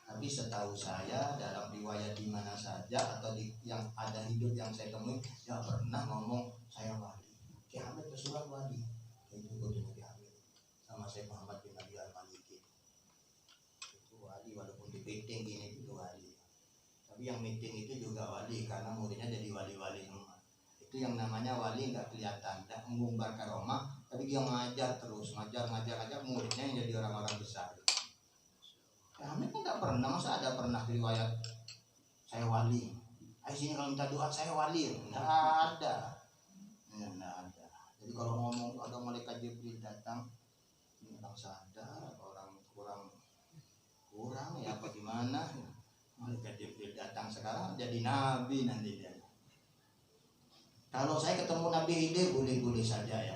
Tapi setahu saya dalam riwayat di mana saja atau di yang ada hidup yang saya temui, ya pernah ngomong saya wali. Ki Hamid pesulap wali. Itu kudu Ki Hamid sama Syekh Muhammad bin Abi Al-Maliki. Walaupun di meeting gini itu wali, tapi yang meeting itu juga wali karena muridnya jadi wali-wali semua. Itu yang namanya wali nggak kelihatan, tidak mengumbar karomah, tapi dia ngajar terus, ngajar muridnya yang jadi orang-orang besar. Kami kan nggak pernah, masa ada pernah riwayat saya wali. Ayo sini kalau minta doa saya wali, nggak ada. Jadi kalau ngomong ada malaikat Jibril datang, ini orang sadar, orang kurang ya apa gimana, malaikat Jibril datang sekarang jadi nabi nanti dia. Kalau saya ketemu Nabi Khidir boleh-boleh saja ya,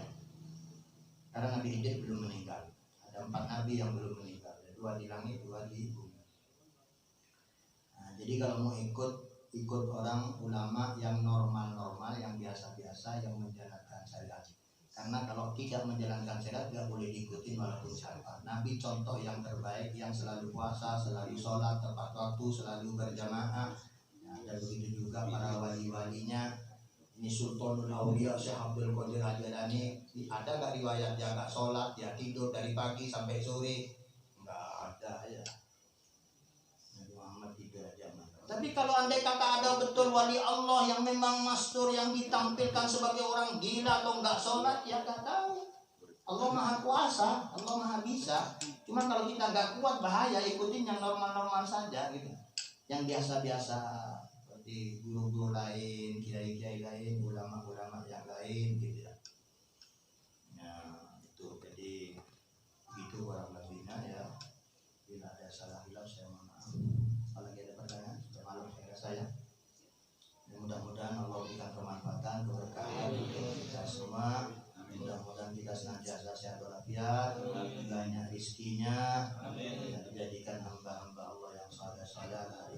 karena Nabi Khidir belum meninggal. Ada 4 nabi yang belum meninggal, 2 di langit, 2 di bumi. Nah, jadi kalau mau ikut orang ulama yang normal-normal, yang biasa-biasa, yang menjalankan syariat. Karena kalau tidak menjalankan syariat tidak boleh diikuti walaupun siapa. Nabi contoh yang terbaik, yang selalu puasa, selalu sholat tepat waktu, selalu berjamaah. Nah, dan begitu juga para wali-walinya. Ini Sultanul Aulia Syekh Abdul Qadir Al-Jilani. Ada nggak riwayat dia nggak sholat, dia tidur dari pagi sampai sore? Nggak ada ya. Nabi Muhammad tidur aja. Tapi kalau andai kata ada betul wali Allah yang memang mastur, yang ditampilkan sebagai orang gila atau enggak sholat, ya enggak tahu. Allah maha kuasa, Allah maha bisa. Cuma kalau kita enggak kuat bahaya, ikutin yang normal-normal saja gitu. Yang biasa-biasa seperti guru-guru lain, kiai-kiai lain, ulama-ulama yang lain gitu ya. Ya itu jadi itu kurang lebihnya ya. Bila ada salah hilaf saya mohon maaf. Kalau lagi ada pertanyaan saya, mudah-mudahan Allah berikan kemanfaatan, keberkahan untuk kita semua. Mudah-mudahan kita senantiasa sehat walafiat, banyak rizkinya, dan dijadikan hamba-hamba Allah yang saleh-saleh.